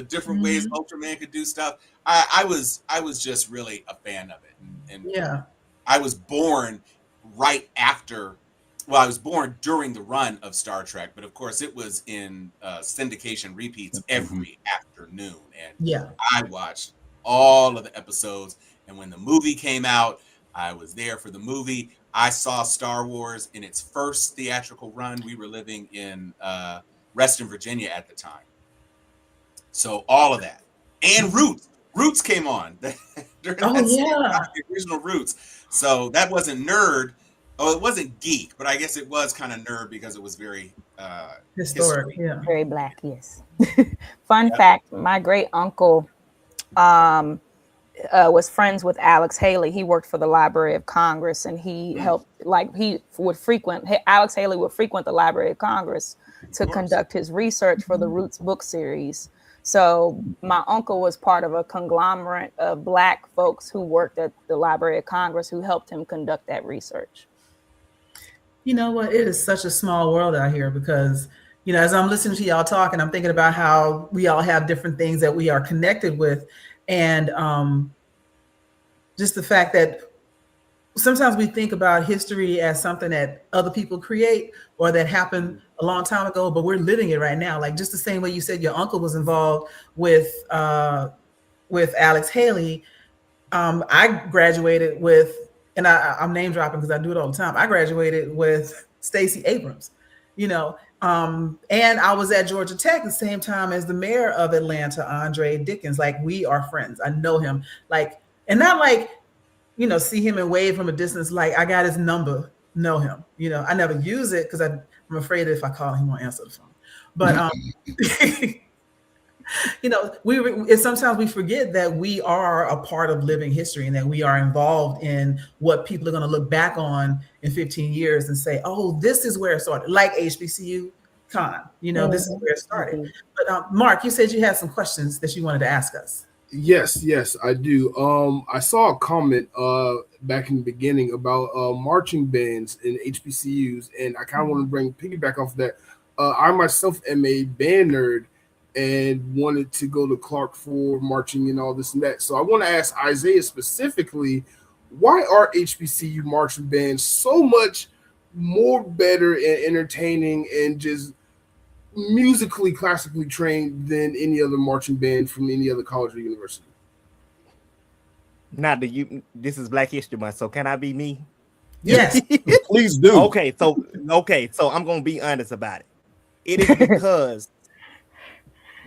C: different ways Ultraman could do stuff, I was just really a fan of it. And I was born right after. Well, I was born during the run of Star Trek, but of course it was in syndication repeats every afternoon. And I watched all of the episodes. And when the movie came out, I was there for the movie. I saw Star Wars in its first theatrical run. We were living in Reston, Virginia at the time. So all of that. And Roots came on during the original Roots. So that wasn't nerd. Oh, it wasn't geek, but I guess it was kind of nerd because it was very
B: historic.
D: Very black, yes. Fun fact, my great uncle was friends with Alex Haley. He worked for the Library of Congress, and he helped, Alex Haley would frequent the Library of Congress to conduct his research for the Roots book series. So my uncle was part of a conglomerate of black folks who worked at the Library of Congress who helped him conduct that research.
B: You know what? It is such a small world out here, because, as I'm listening to y'all talking, I'm thinking about how we all have different things that we are connected with. And just the fact that sometimes we think about history as something that other people create or that happened a long time ago, but we're living it right now. Like just the same way you said your uncle was involved with Alex Haley. I graduated with, and I'm name dropping because I do it all the time. I graduated with Stacey Abrams, and I was at Georgia Tech at the same time as the mayor of Atlanta, Andre Dickens. Like, we are friends. I know him, and not see him and wave from a distance. Like, I got his number, know him. I never use it because I'm afraid that if I call him, he won't answer the phone. But sometimes we forget that we are a part of living history and that we are involved in what people are going to look back on in 15 years and say, oh, this is where it started, like HBCU Con, this is where it started. But Mark, you said you had some questions that you wanted to ask us.
A: Yes, I do. I saw a comment back in the beginning about marching bands in HBCUs, and I kind of want to piggyback off of that. I myself am a band nerd and wanted to go to Clark for marching and all this and that. So I want to ask Isiah specifically, why are HBCU marching bands so much more better and entertaining and just musically, classically trained than any other marching band from any other college or university?
E: Now, this is Black History Month, so can I be me?
B: Yes.
F: Please do.
E: Okay, so I'm gonna be honest about it. It is because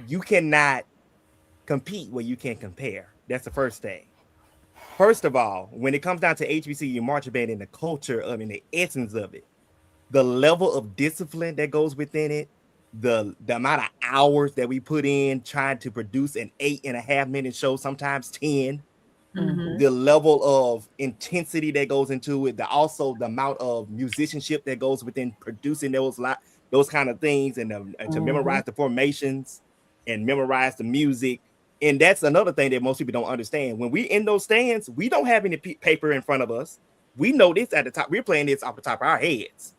E: you cannot compete where you can't compare. That's the first thing. First of all, when it comes down to HBCU marching band and the culture of and the essence of it, the level of discipline that goes within it, the amount of hours that we put in trying to produce an 8.5-minute show, sometimes 10, the level of intensity that goes into it, also the amount of musicianship that goes within producing those kind of things, and to memorize the formations and memorize the music. And that's another thing that most people don't understand. When we in those stands, we don't have any paper in front of us. We know this at the top. We're playing this off the top of our heads.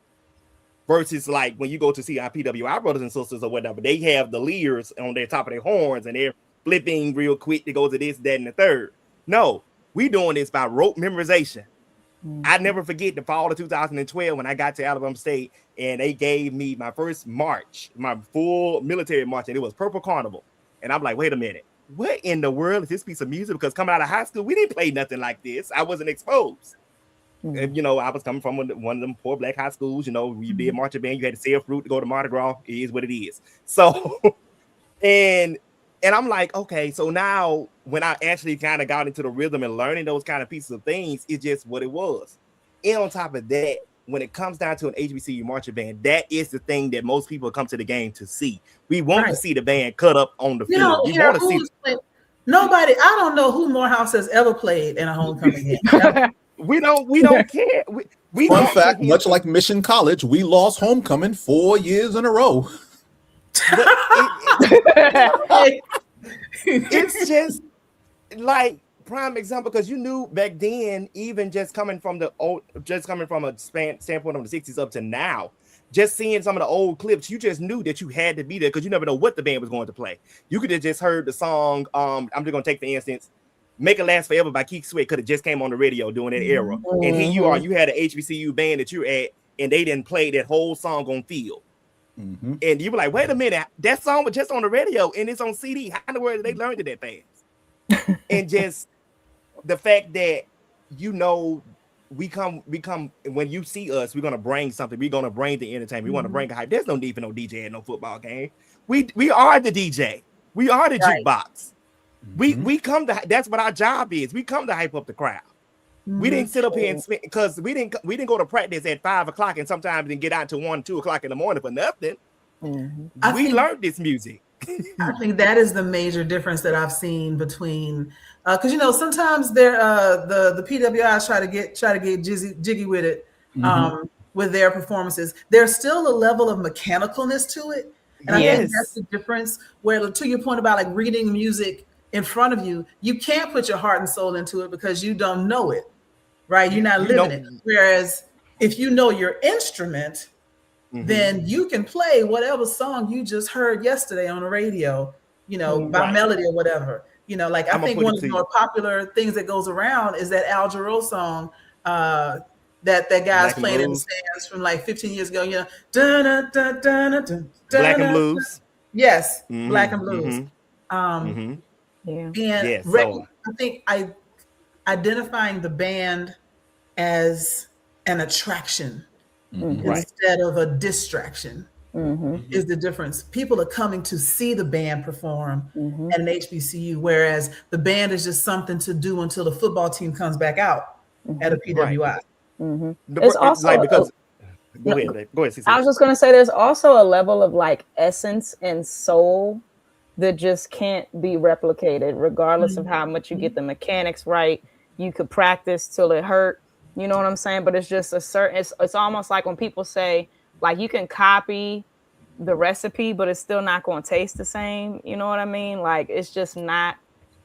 E: Versus like when you go to see our PWI brothers and sisters or whatever, they have the leers on their top of their horns and they're flipping real quick to go to this, that, and the third. No, we doing this by rote memorization. I never forget the fall of 2012 when I got to Alabama State and they gave me my first march, my full military march, and it was Purple Carnival. And I'm like, wait a minute, what in the world is this piece of music? Because coming out of high school, we didn't play nothing like this. I wasn't exposed. And, I was coming from one of them poor black high schools. You be a marching band, you had to sell fruit to go to Mardi Gras. It is what it is. So, and I'm like, okay, so now when I actually kind of got into the rhythm and learning those kind of pieces of things, it's just what it was. And on top of that, when it comes down to an HBCU marching band, that is the thing that most people come to the game to see. We want to see the band cut up on the field. We want to see.
B: Nobody, I don't know who Morehouse has ever played in a homecoming game.
E: We don't care. We
F: Fun fact, much like Mission College, we lost homecoming 4 years in a row.
E: It's just like prime example, because you knew back then, even just coming from a standpoint of the 60s up to now, just seeing some of the old clips, you just knew that you had to be there because you never know what the band was going to play. You could have just heard the song. I'm just gonna take for instance, "Make It Last Forever" by Keith Sweat could have just came on the radio during that era. And here you are, you had an HBCU band that you're at, and they didn't play that whole song on field. And you were like, wait a minute, that song was just on the radio and it's on CD. How in the world did they learn it that fast? And just the fact that, we come when you see us, we're gonna bring something, we're gonna bring the entertainment, we want to bring a hype. There's no need for no DJ at no football game. We are the DJ, we are the jukebox. We come to, that's what our job is. We come to hype up the crowd. We didn't sit up here and spend, because we didn't go to practice at 5 o'clock and sometimes didn't get out to 1, 2 o'clock in the morning for nothing. We learned this music.
B: I think that is the major difference that I've seen between, because sometimes they're the PWIs try to get jiggy with it with their performances. There's still a level of mechanicalness to it, and I think that's the difference. Where, to your point about like reading music in front of you, you can't put your heart and soul into it because you don't know it, right? You're not living it. Whereas if you know your instrument, then you can play whatever song you just heard yesterday on the radio, by melody or whatever. I think one of the more popular things that goes around is that Al Jarreau song that guy's playing in the stands from like 15 years ago.
E: Black and Blues.
B: Yes, Black and Blues. I think identifying the band as an attraction instead of a distraction is the difference. People are coming to see the band perform at an HBCU, whereas the band is just something to do until the football team comes back out at a PWI.
D: It's also
E: go ahead.
D: I was just going to say there's also a level of like essence and soul that just can't be replicated, regardless of how much you get the mechanics right. You could practice till it hurt. You know what I'm saying? But it's just it's almost like when people say, like, you can copy the recipe, but it's still not going to taste the same. You know what I mean? Like, it's just not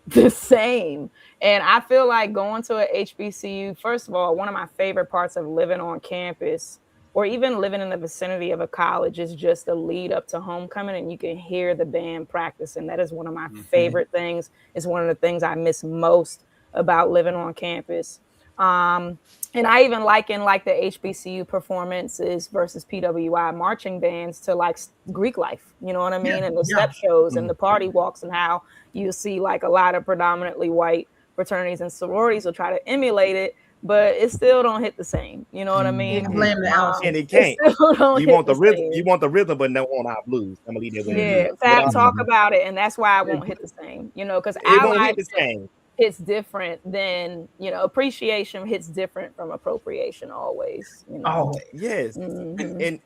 D: the same. And I feel like going to a HBCU, first of all, one of my favorite parts of living on campus or even living in the vicinity of a college is just the lead up to homecoming, and you can hear the band practice. And that is one of my favorite things. It's one of the things I miss most about living on campus. And I even liken like the HBCU performances versus PWI marching bands to like Greek life, you know what I mean? And the step shows and the party walks, and how you see like a lot of predominantly white fraternities and sororities will try to emulate it. but it still don't hit the same. You know what I mean?
B: Can't blame the alpha.
E: And it can't.
D: still don't
E: You
D: hit
E: want the rhythm.
D: same.
E: You want the rhythm, but don't want our blues. I'm gonna leave that with you.
D: Yeah, fact, talk about it, and that's why I won't hit the same. You know, because
E: It won't hit the same.
D: It's different than, you know, appreciation hits different from appropriation always. You know?
B: Oh,
E: Yes.
D: Mhm.
E: And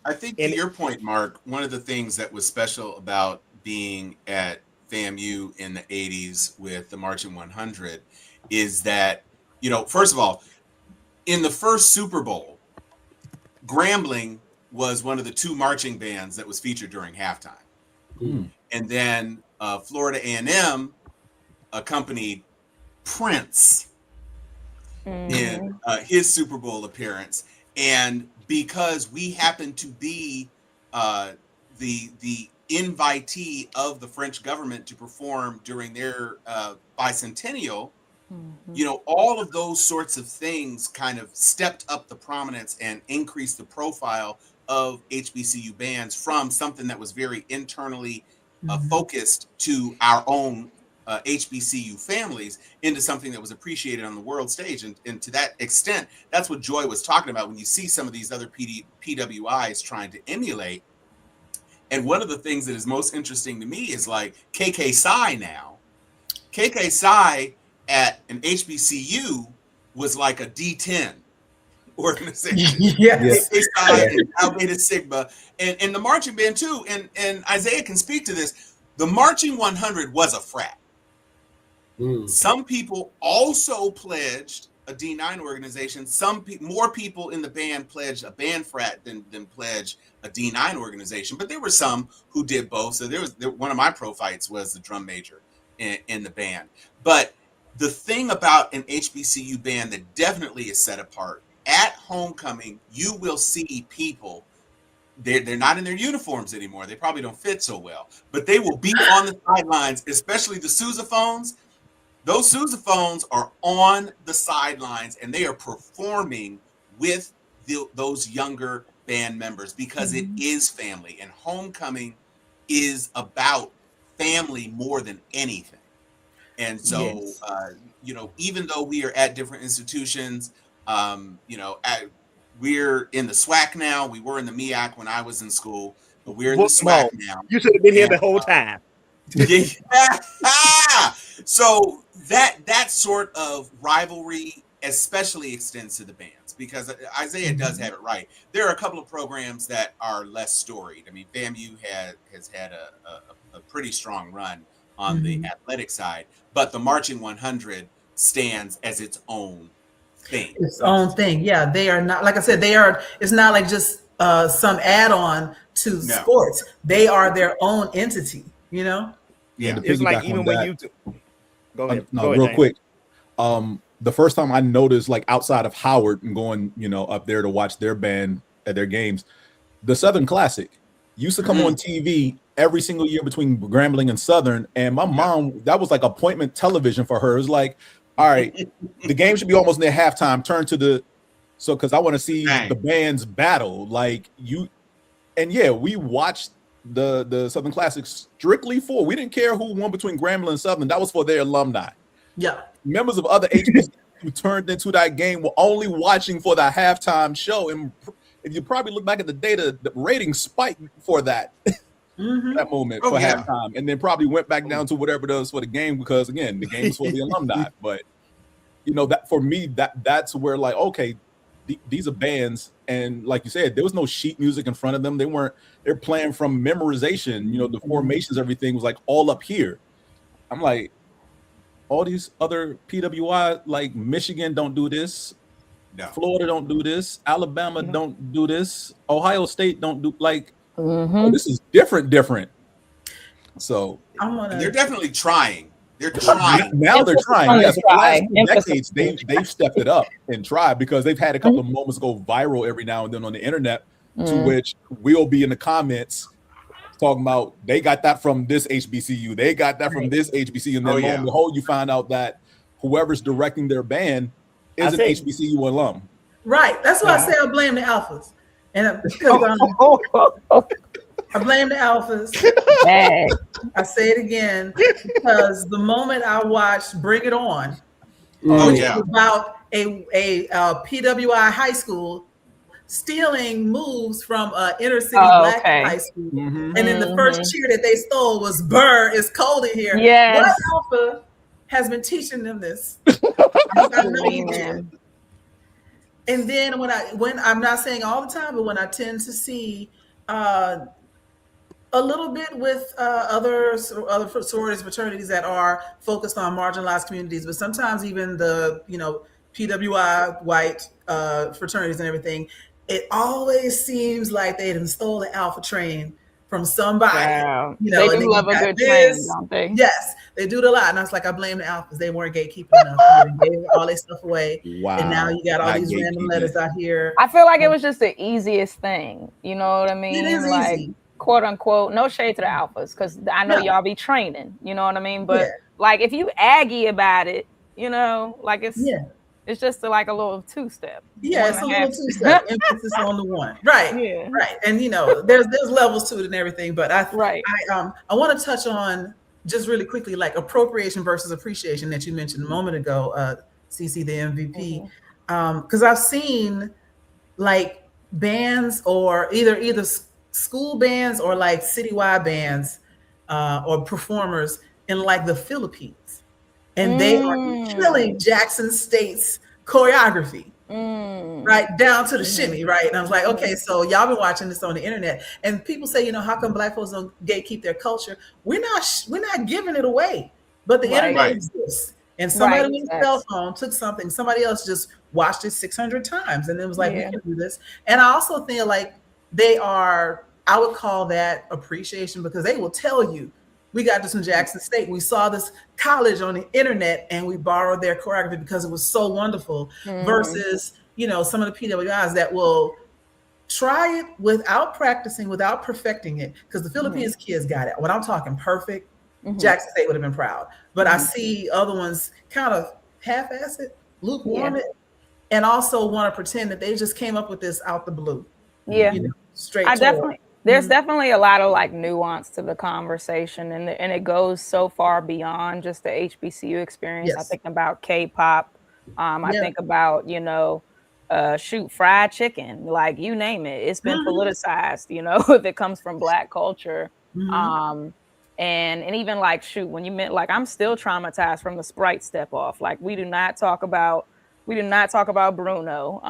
C: I think to your point, Mark, one of the things that was special about being at FAMU in the 80s with the Marching 100 is that, you know, first of all, in the first Super Bowl, Grambling was one of the 2 marching bands that was featured during halftime. And then Florida A&M accompanied Prince in his Super Bowl appearance. And because we happened to be the invitee of the French government to perform during their bicentennial, you know, all of those sorts of things kind of stepped up the prominence and increased the profile of HBCU bands from something that was very internally focused to our own HBCU families into something that was appreciated on the world stage. And to that extent, that's what Joy was talking about when you see some of these other PWIs trying to emulate. And one of the things that is most interesting to me is like KK Psi now. KK Psi at an HBCU was like a D10 organization.
B: yes.
C: KK Psi and Tau Beta Sigma and the marching band too. And Isiah can speak to this. The Marching 100 was a frat. Some people also pledged a D9 organization. More people in the band pledged a band frat than pledged a D9 organization. But there were some who did both. So one of my pro fights was the drum major in the band. But the thing about an HBCU band that definitely is set apart, at homecoming, you will see people. They're not in their uniforms anymore. They probably don't fit so well. But they will be on the sidelines, especially the sousaphones. Those sousaphones are on the sidelines and they are performing with those younger band members because it is family, and homecoming is about family more than anything. And so, you know, even though we are at different institutions, you know, we're in the SWAC now. We were in the MEAC when I was in school, but we're in the SWAC now.
E: You should have been here the whole time.
C: Yeah. So that sort of rivalry especially extends to the bands, because Isiah does have it right. There are a couple of programs that are less storied. I mean, FAMU has had a pretty strong run on the athletic side, but the Marching 100 stands as its own thing.
B: Its own thing. Yeah, they are not, like I said, they are, it's not like just some add-on to sports. They are their own entity, you know?
C: Yeah.
E: It's like even when you go ahead.
F: Real quick. The first time I noticed, like outside of Howard and going, you know, up there to watch their band at their games, the Southern Classic used to come on TV every single year between Grambling and Southern. And my mom, that was like appointment television for her. It was like, all right, the game should be almost near halftime. Turn to because I want to see the bands battle. Like you, and yeah, we watched the Southern Classic strictly for. We didn't care who won between Grambling and Southern. That was for their alumni.
B: Yeah.
F: Members of other HBCUs who turned into that game were only watching for the halftime show. And if you probably look back at the data, the ratings spiked for that. That moment for halftime, and then probably went back down to whatever it was for the game, because again, the game is for the alumni. But you know, that for me, that's where like, okay, these are bands, and like you said, there was no sheet music in front of them. They're playing from memorization. You know, the formations, everything was like all up here. I'm like, all these other PWI, like Michigan don't do this, Florida don't do this, Alabama don't do this, Ohio State don't do, like, oh, this is different. So
C: they're definitely trying. They're trying.
F: Now they're trying. Yes, for the last 2 decades, they've stepped it up and tried, because they've had a couple of moments go viral every now and then on the internet, to which we'll be in the comments talking about they got that from this HBCU, they got that from this HBCU, and then lo and behold, you find out that whoever's directing their band is an HBCU alum.
B: Right. That's why I say I blame the alphas. And I blame the alphas. I say it again, because the moment I watched Bring It On, which is about a PWI high school stealing moves from inner city black
D: okay.
B: high school.
A: Mhm.
B: And then the first cheer that they stole was "Burr, it's cold in here."
D: Yes.
B: What alpha has been teaching them this? I know you did. And then when I'm not saying all the time, but when I tend to see a little bit with other sororities, fraternities that are focused on marginalized communities, but sometimes even the PWI white fraternities and everything, it always seems like they done stole the alpha train from somebody.
D: Wow.
B: They
D: do love a good train, don't they?
B: Yes, they do it a lot. And I was like, I blame the alphas. They weren't gatekeeping enough. They gave all their stuff away.
F: Wow.
B: And now you got all these random letters out here.
D: I feel like it was just the easiest thing. You know what I mean?
B: It is
D: like,
B: easy.
D: Quote unquote, no shade to the alphas, because I know y'all be training, you know what I mean? But like, if you Aggie about it, like it's just like a little two-step.
B: Yeah, it's a little two-step. Emphasis on the one. Right. Yeah. Right. And there's levels to it and everything. But I want to touch on just really quickly, like appropriation versus appreciation that you mentioned a moment ago, CC the MVP. Because I've seen like bands or either school bands or like citywide bands or performers in like the Philippines, and they are killing Jackson State's choreography, right down to the shimmy, right? And I was like, okay, so y'all been watching this on the internet, and people say, how come Black folks don't gatekeep their culture? We're not giving it away, but the internet exists. And somebody with a cell phone took something, somebody else just watched it 600 times, and it was like, we can do this. And I also feel like I would call that appreciation, because they will tell you, we got this from Jackson State. We saw this college on the internet and we borrowed their choreography because it was so wonderful, versus, some of the PWIs that will try it without practicing, without perfecting it. Because the Philippines kids got it. When I'm talking perfect, Jackson State would have been proud. But I see other ones kind of half-ass it, lukewarm it, and also want to pretend that they just came up with this out the blue. Yeah. Straight
D: There's definitely a lot of like nuance to the conversation, and it goes so far beyond just the HBCU experience. Yes. I think about K-pop. I think about, fried chicken, like you name it. It's been politicized, if it comes from Black culture. And even like, when you meant like, I'm still traumatized from the Sprite step off. Like we do not talk about Bruno.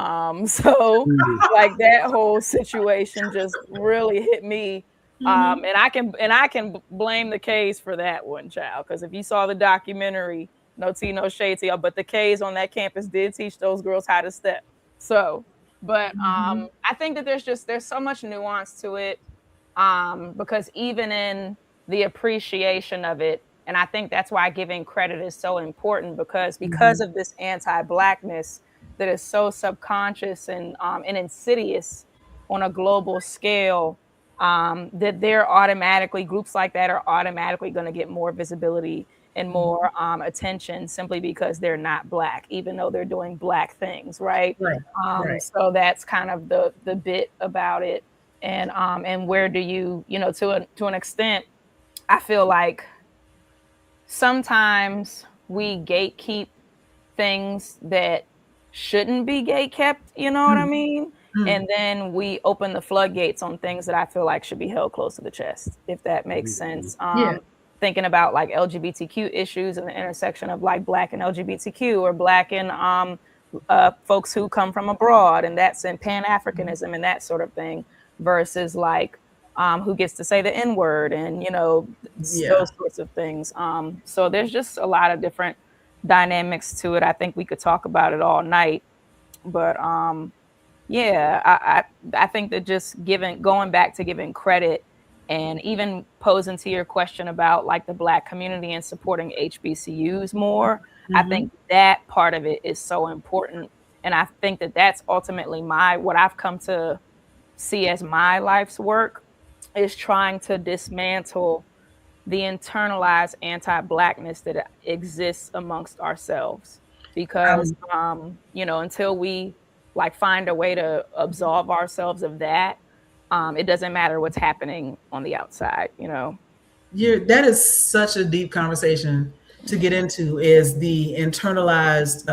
D: So like that whole situation just really hit me. And I can blame the K's for that one, child. Because if you saw the documentary, no tea, no shade to y'all, but the K's on that campus did teach those girls how to step. So, but I think that there's so much nuance to it. Because even in the appreciation of it, and I think that's why giving credit is so important, because of this anti-Blackness that is so subconscious and insidious on a global scale, that they're automatically, groups like that are automatically going to get more visibility and more attention simply because they're not Black, even though they're doing Black things, right? So that's kind of the bit about it. And where do you, to an extent, I feel like sometimes we gatekeep things that shouldn't be gatekept, you know what I mean? And then we open the floodgates on things that I feel like should be held close to the chest, if that makes sense. Thinking about like LGBTQ issues and the intersection of like Black and LGBTQ, or Black and folks who come from abroad, and that's in Pan-Africanism and that sort of thing, versus like who gets to say the N-word and, those sorts of things. So there's just a lot of different dynamics to it. I think we could talk about it all night, but I think that just going back to giving credit, and even posing to your question about like the Black community and supporting HBCUs more, I think that part of it is so important. And I think that that's ultimately what I've come to see as my life's work, is trying to dismantle the internalized anti-Blackness that exists amongst ourselves. Because, until we like find a way to absolve ourselves of that, it doesn't matter what's happening on the outside,
B: That is such a deep conversation to get into, is the internalized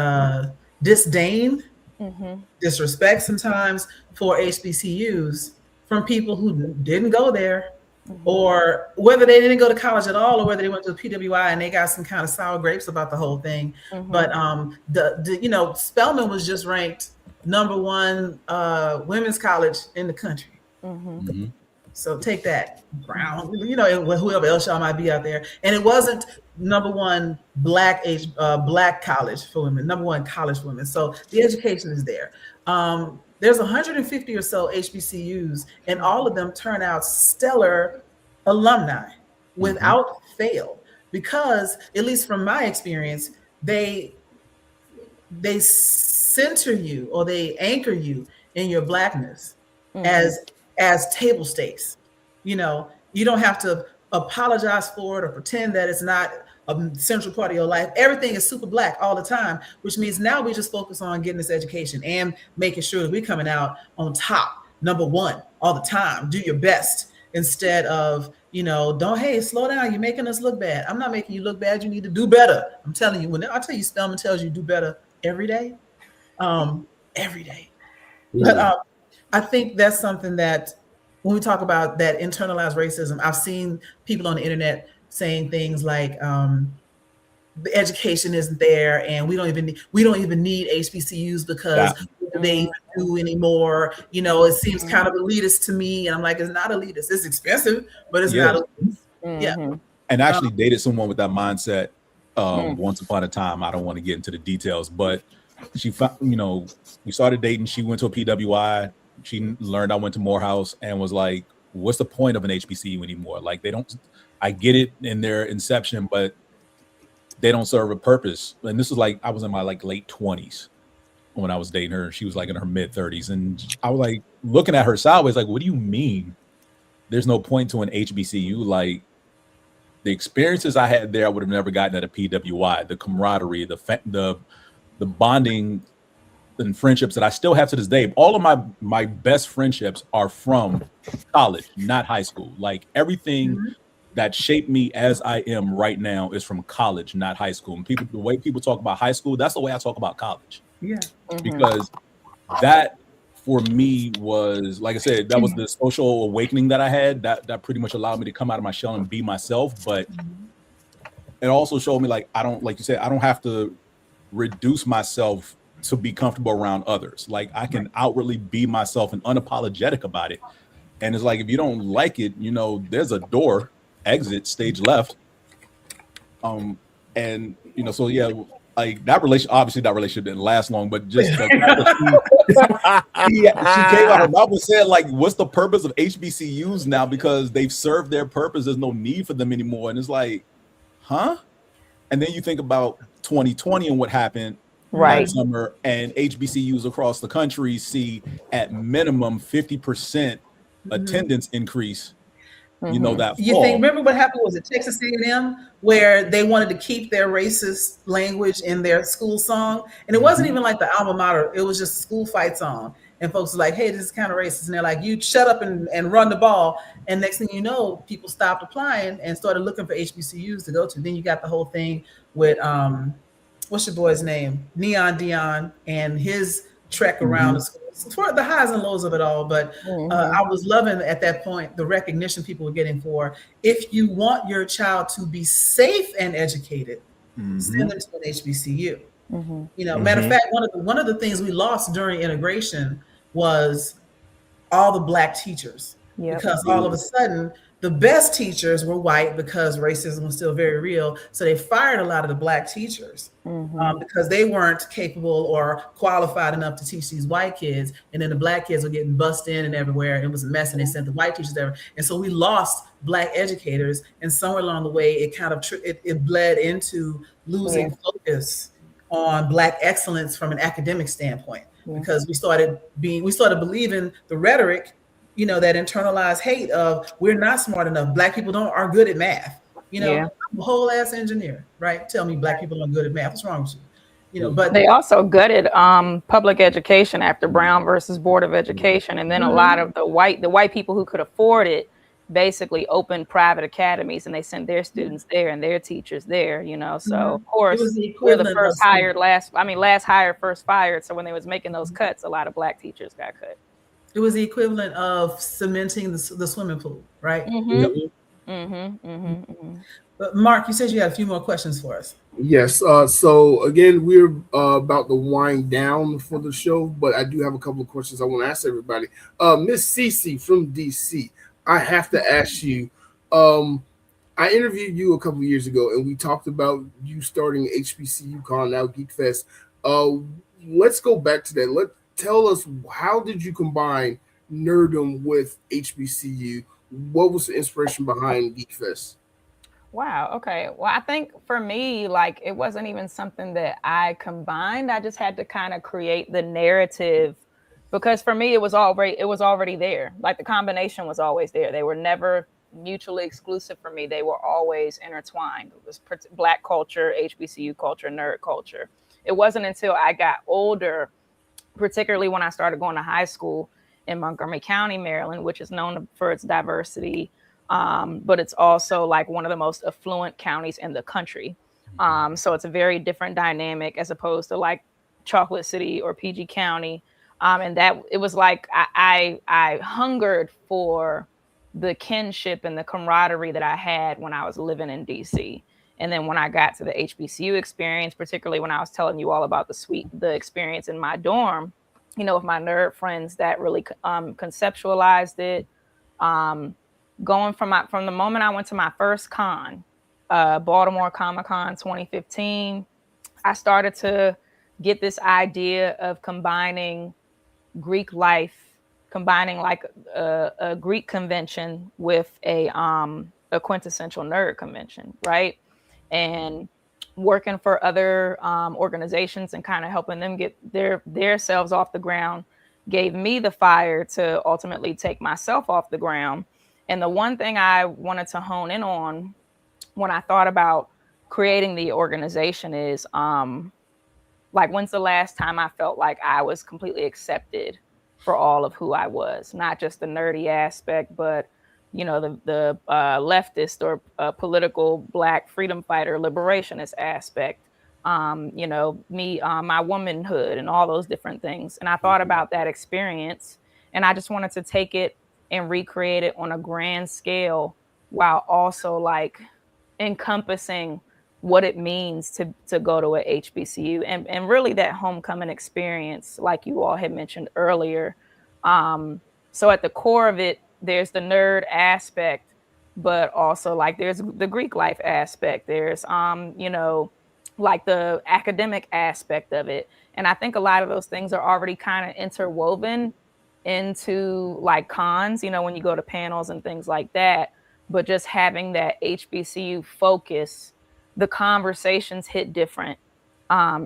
B: disdain,
D: Mm-hmm.
B: disrespect sometimes for HBCUs from people who didn't go there, or whether they didn't go to college at all, or whether they went to the PWI and they got some kind of sour grapes about the whole thing. But the Spelman was just ranked #1 women's college in the country. So take that, Brown, whoever else y'all might be out there. And it wasn't #1 black college for women, #1 college for women. So the education is there. There's 150 or so HBCUs, and all of them turn out stellar alumni without fail, because at least from my experience, they center you, or they anchor you in your Blackness as table stakes. You don't have to apologize for it or pretend that it's not a central part of your life. Everything is super Black all the time, which means now we just focus on getting this education and making sure that we're coming out on top, #1 all the time. Do your best, instead of, hey, slow down, you're making us look bad. I'm not making you look bad. You need to do better. I'm telling you, Spelman tells you do better every day. Every day. But I think that's something that, when we talk about that internalized racism, I've seen people on the internet saying things like, the education isn't there, and we don't even need HBCUs because what do they even do anymore? It seems kind of elitist to me, and I'm like, it's not elitist. It's expensive, but it's not elitist. Yeah.
F: And I actually dated someone with that mindset once upon a time. I don't want to get into the details, but she found, we started dating. She went to a PWI. She learned I went to Morehouse, and was like, what's the point of an HBCU anymore? Like, I get it in their inception, but they don't serve a purpose. And this is like, I was in my late 20s when I was dating her. She was like in her mid 30s. And I was like looking at her sideways, like, what do you mean there's no point to an HBCU? Like, the experiences I had there, I would have never gotten at a PWI. The camaraderie, the bonding and friendships that I still have to this day. All of my best friendships are from college, not high school. Like, everything that shaped me as I am right now is from college, not high school. And the way people talk about high school, that's the way I talk about college.
B: Yeah.
F: Because that, for me, was, like I said, that was the social awakening that I had. That pretty much allowed me to come out of my shell and be myself. But it also showed me, like you said, I don't have to reduce myself to be comfortable around others. Like, I can outwardly be myself and unapologetic about it. And it's like, if you don't like it, there's a door, exit, stage left. And so yeah, like, that relationship didn't last long, but just the fact that she came out her mouth and said, like, what's the purpose of HBCUs now? Because they've served their purpose. There's no need for them anymore. And it's like, huh? And then you think about 2020 and what happened that summer, and HBCUs across the country see at minimum 50% attendance increase. That fall.
B: Remember what happened was at Texas A&M, where they wanted to keep their racist language in their school song, and it wasn't even like the alma mater, it was just a school fight song, and folks were like, hey, this is kind of racist, and they're like, you shut up and run the ball. And next thing you know, people stopped applying and started looking for HBCUs to go to. Then you got the whole thing with what's your boy's name, Neon Dion, and his trek around the school, for the highs and lows of it all. But I was loving at that point the recognition people were getting for, if you want your child to be safe and educated, send them to an HBCU. Matter of fact, one of the things we lost during integration was all the Black teachers, because all of a sudden the best teachers were white, because racism was still very real. So they fired a lot of the Black teachers because they weren't capable or qualified enough to teach these white kids. And then the Black kids were getting bussed in and everywhere. It was a mess, and they sent the white teachers there. And so we lost Black educators. And somewhere along the way, it kind of it bled into losing focus on Black excellence from an academic standpoint, because we started believing the rhetoric, that internalized hate of, we're not smart enough. Black people are good at math. I'm a whole ass engineer, right? Tell me Black people aren't good at math. What's wrong with you? But
D: they also gutted public education after Brown versus Board of Education. And then a lot of the white people who could afford it basically opened private academies, and they sent their students there and their teachers there, you know. So of course,
B: It was the
D: we're the
B: equivalent
D: first
B: of
D: hired, last hired, first fired. So when they was making those cuts, a lot of Black teachers got cut.
B: it was the equivalent of cementing the swimming pool, right? But Mark, you said you had a few more questions for us.
A: Yes. So again, we're about to wind down for the show, but I do have a couple of questions I want to ask everybody. Miss Cece from DC, I have to ask you. I interviewed you a couple of years ago, and we talked about you starting HBCU Con, now Geek Fest. Let's go back to that. Tell us, how did you combine nerdom with HBCU? What was the inspiration behind Geek Fest?
D: Wow. Okay. Well, I think for me, like, it wasn't even something that I combined. I just had to kind of create the narrative, because for me, it was already there. Like, the combination was always there. They were never mutually exclusive for me. They were always intertwined. It was Black culture, HBCU culture, nerd culture. It wasn't until I got older, particularly when I started going to high school in Montgomery County, Maryland, which is known for its diversity. But it's also like one of the most affluent counties in the country. So it's a very different dynamic as opposed to like Chocolate City or PG County. And that it was like I hungered for the kinship and the camaraderie that I had when I was living in DC. And then when I got to the HBCU experience, particularly when I was telling you all about the experience in my dorm, you know, with my nerd friends, that really conceptualized it. Going from the moment I went to my first con, Baltimore Comic-Con 2015, I started to get this idea of combining Greek life, combining like a Greek convention with a quintessential nerd convention, right? And working for other organizations and kind of helping them get their selves off the ground gave me the fire to ultimately take myself off the ground. And the one thing I wanted to hone in on when I thought about creating the organization is like, when's the last time I felt like I was completely accepted for all of who I was, not just the nerdy aspect, but, you know, the leftist or political Black freedom fighter liberationist aspect, you know, me, my womanhood and all those different things. And I thought about that experience, and I just wanted to take it and recreate it on a grand scale, while also like encompassing what it means to go to a HBCU and really that homecoming experience, like you all had mentioned earlier. So at the core of it, there's the nerd aspect, but also like there's the Greek life aspect. There's, you know, like the academic aspect of it. And I think a lot of those things are already kind of interwoven into like cons, you know, when you go to panels and things like that. But just having that HBCU focus, the conversations hit different.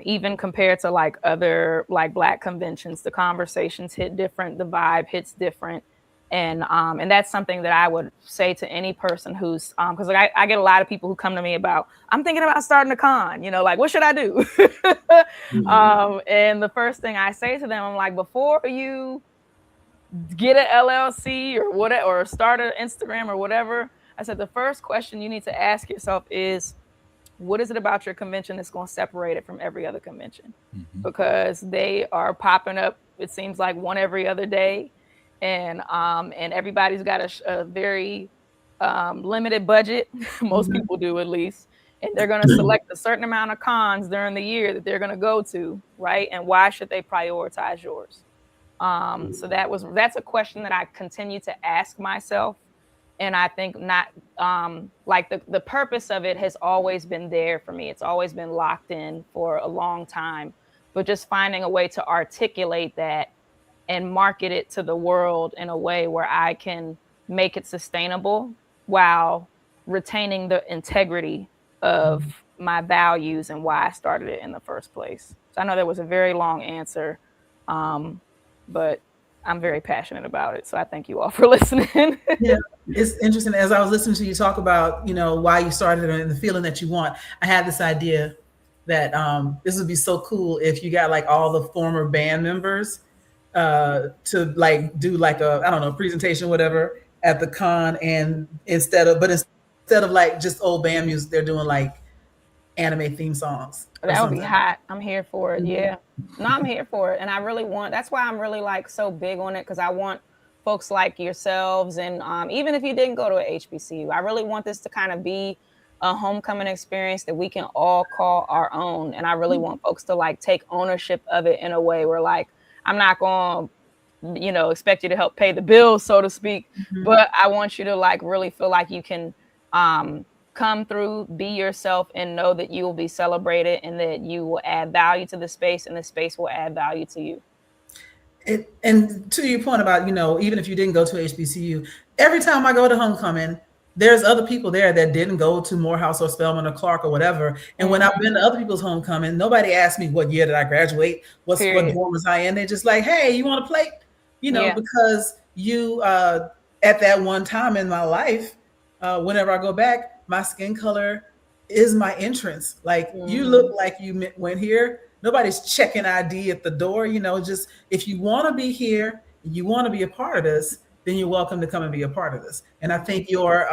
D: Even compared to like other like Black conventions, the conversations hit different, the vibe hits different. And that's something that I would say to any person who's because like I get a lot of people who come to me about, I'm thinking about starting a con, you know, like, what should I do? And the first thing I say to them, I'm like, before you get an LLC or whatever, or start an Instagram or whatever, I said the first question you need to ask yourself is, what is it about your convention that's going to separate it from every other convention? Because they are popping up, it seems like, one every other day, and everybody's got a very limited budget. Most people do, at least, and they're going to select a certain amount of cons during the year that they're going to go to, right? And why should they prioritize yours? So that's a question that I continue to ask myself. And I think not like the purpose of it has always been there for me. It's always been locked in for a long time, but just finding a way to articulate that and market it to the world in a way where I can make it sustainable while retaining the integrity of my values and why I started it in the first place. So I know that was a very long answer, but I'm very passionate about it. So I thank you all for listening.
B: Yeah, it's interesting. As I was listening to you talk about, you know, why you started and the feeling that you want, I had this idea that this would be so cool if you got like all the former band members to like do like a, I don't know, presentation, whatever, at the con, and instead of like just old band music, they're doing like anime theme songs.
D: That would be hot. I'm here for it. Yeah. No, I'm here for it. And I really that's why I'm really like so big on it, because I want folks like yourselves, and even if you didn't go to a HBCU, I really want this to kind of be a homecoming experience that we can all call our own. And I really want folks to like take ownership of it in a way where like, I'm not going to, expect you to help pay the bills, so to speak, but I want you to like really feel like you can come through, be yourself, and know that you will be celebrated and that you will add value to the space and the space will add value to you.
B: And to your point about, even if you didn't go to HBCU, every time I go to homecoming, there's other people there that didn't go to Morehouse or Spelman or Clark or whatever. And when I've been to other people's homecoming, nobody asked me what year did I graduate, what dorm was I in. They're just like, hey, you want to play? Because you, at that one time in my life, whenever I go back, my skin color is my entrance. Like you look like you went here. Nobody's checking ID at the door. Just if you want to be here, you want to be a part of this, then you're welcome to come and be a part of this. And I think your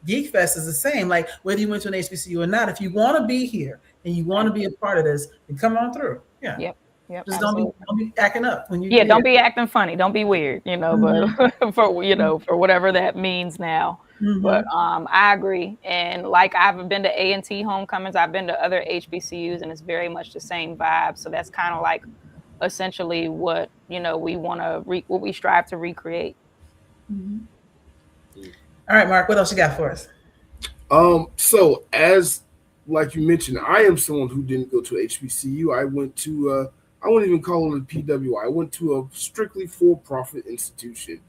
B: Geek Fest is the same. Like whether you went to an HBCU or not, if you want to be here and you want to be a part of this, then come on through. Yeah.
D: Yep.
B: Just don't be acting up when you.
D: Yeah, don't be acting funny. Don't be weird. But for whatever that means now. But I agree. And like I've been to A&T homecomings, I've been to other HBCUs, and it's very much the same vibe. So that's kind of like essentially what we want to what we strive to recreate.
B: All right, Mark, what else you got for us?
A: So as like you mentioned, I am someone who didn't go to HBCU. I went to I wouldn't even call it a PWI. I went to a strictly for-profit institution.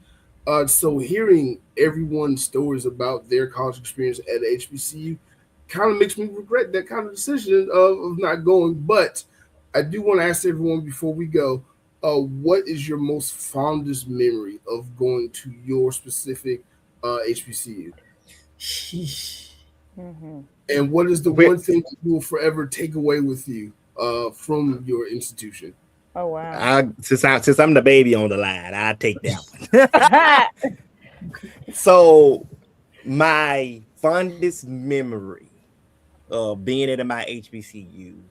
A: So hearing everyone's stories about their college experience at HBCU kind of makes me regret that kind of decision of not going. But I do want to ask everyone before we go, what is your most fondest memory of going to your specific HBCU? And what is the one thing that you will forever take away with you from your institution?
D: Oh wow!
E: Since I'm the baby on the line, I take that one. So, my fondest memory of being at my HBCU,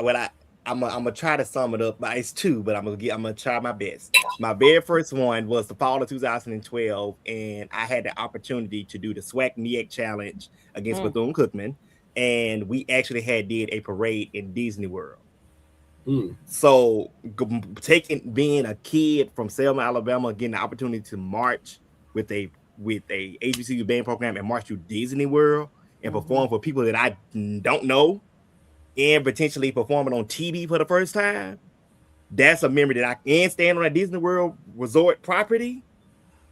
E: well, I'm gonna try to sum it up. But it's two, but I'm gonna try my best. My very first one was the fall of 2012, and I had the opportunity to do the SWAC NEAC challenge against Bethune-Cookman, and we actually did a parade in Disney World. So being a kid from Selma, Alabama, getting the opportunity to march with a HBCU band program and march through Disney World and perform for people that I don't know and potentially performing on TV for the first time, that's a memory that I can stand on a Disney World resort property.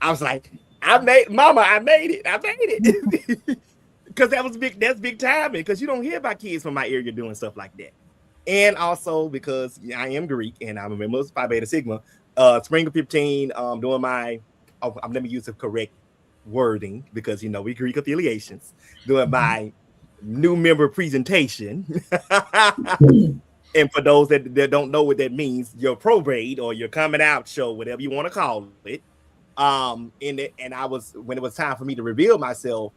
E: I was like, I made it. Because that's big time, because you don't hear about kids from my area doing stuff like that. And also because I am Greek and I'm a member of Phi Beta Sigma, spring of 15, doing my, let me use the correct wording because, we Greek affiliations, doing my new member presentation. And for those that don't know what that means, your probate or your coming out show, whatever you want to call it. And I was, when it was time for me to reveal myself,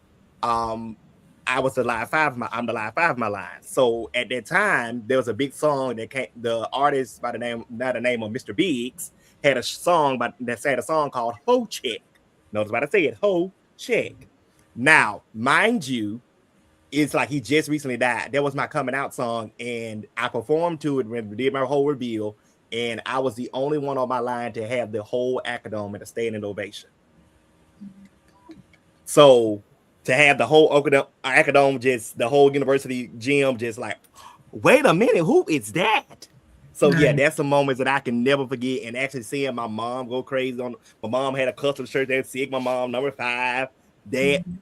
E: I was the live five. I'm the live five of my line. So at that time, there was a big song that came. The artist by the name of Mr. Biggs had a song called "Ho Check." Notice what I said, "Ho Check." Now, mind you, it's like he just recently died. That was my coming out song, and I performed to it when we did my whole reveal. And I was the only one on my line to have the whole acadome at a standing ovation. So to have the whole acadome, just the whole university gym, just like, wait a minute, who is that? So yeah, that's some moments that I can never forget. And actually seeing my mom go crazy my mom had a custom shirt that said my mom number 5.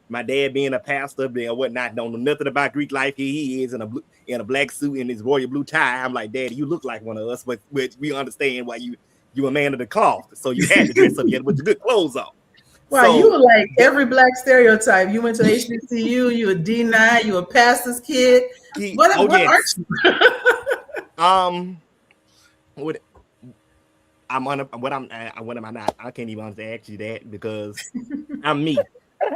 E: My dad being a pastor and whatnot, don't know nothing about Greek life. He is in a black suit and his royal blue tie. I'm like, Daddy, you look like one of us, but we understand why you a man of the cloth, so you had to dress up yet with the good clothes on.
B: Wow, so, you were like every black stereotype. You went to HBCU, you a D9, you a pastor's kid. What aren't you?
E: what am I not? I can't even ask you that because I'm me.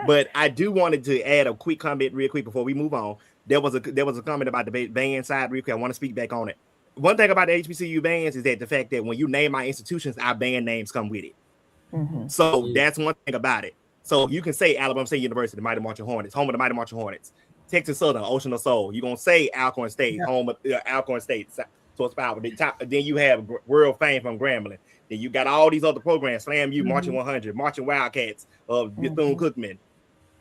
E: But I do wanted to add a quick comment real quick before we move on. There was a comment about the band side real quick. I want to speak back on it. One thing about the HBCU bands is that the fact that when you name our institutions, our band names come with it. So that's one thing about it. So you can say Alabama State University, the Mighty Marching Hornets, home of the Mighty Marching Hornets. Texas Southern, Ocean of Soul. You're gonna say Alcorn State, home of Alcorn State. Source Power. Then you have World Fame from Grambling. Then you got all these other programs, Slam U, Marching 100, Marching Wildcats of Bethune-Cookman.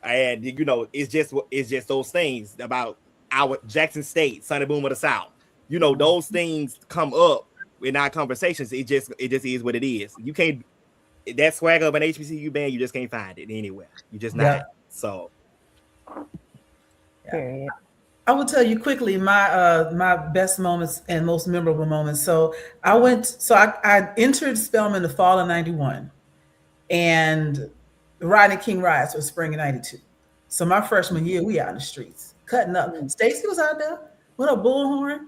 E: And you know, it's just those things about our Jackson State, Sonny Boom of the South. You know, those things come up in our conversations. It just is what it is. You can't that swag of an HBCU band, you just can't find it anywhere. You just not. So
D: Period.
B: I will tell you quickly my best moments and most memorable moments. So I entered Spelman the fall of 91, and the Rodney King riots was spring of 92. So my freshman year, we out in the streets cutting up. Stacy was out there with a bullhorn,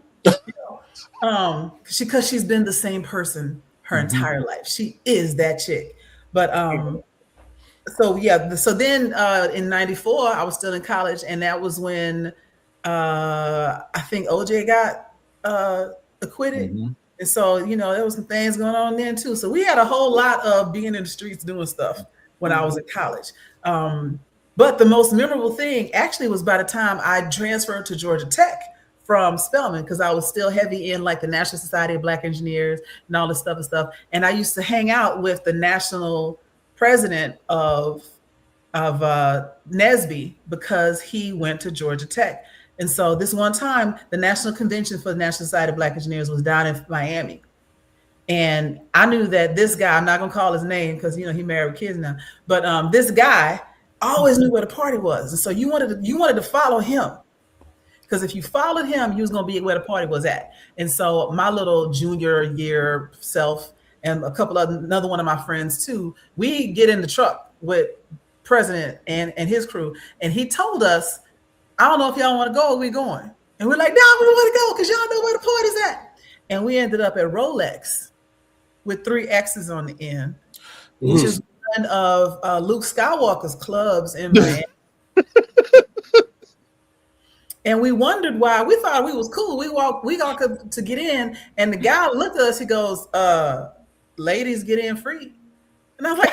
B: because she's been the same person her entire life. She is that chick. But so then in 94, I was still in college, and that was when I think OJ got acquitted. And so, you know, there was some things going on then too. So we had a whole lot of being in the streets doing stuff when I was in college. But the most memorable thing actually was by the time I transferred to Georgia Tech from Spelman, because I was still heavy in like the National Society of Black Engineers and all this stuff. And I used to hang out with the national president of NSBE because he went to Georgia Tech. And so this one time, the National Convention for the National Society of Black Engineers was down in Miami. And I knew that this guy, I'm not going to call his name because, you know, he married with kids now, but this guy always knew where the party was. And so you wanted to follow him, because if you followed him, you was going to be where the party was at. And so my little junior year self and another one of my friends too, we get in the truck with President and his crew. And he told us, I don't know if y'all want to go or we going. And we're like, no, we want to go because y'all know where the party's at. And we ended up at Rolex with 3 X's on the end, which is one of Luke Skywalker's clubs in Miami. And we wondered why. We thought we was cool. We got to get in, and the guy looked at us. He goes, ladies get in free. And I was like,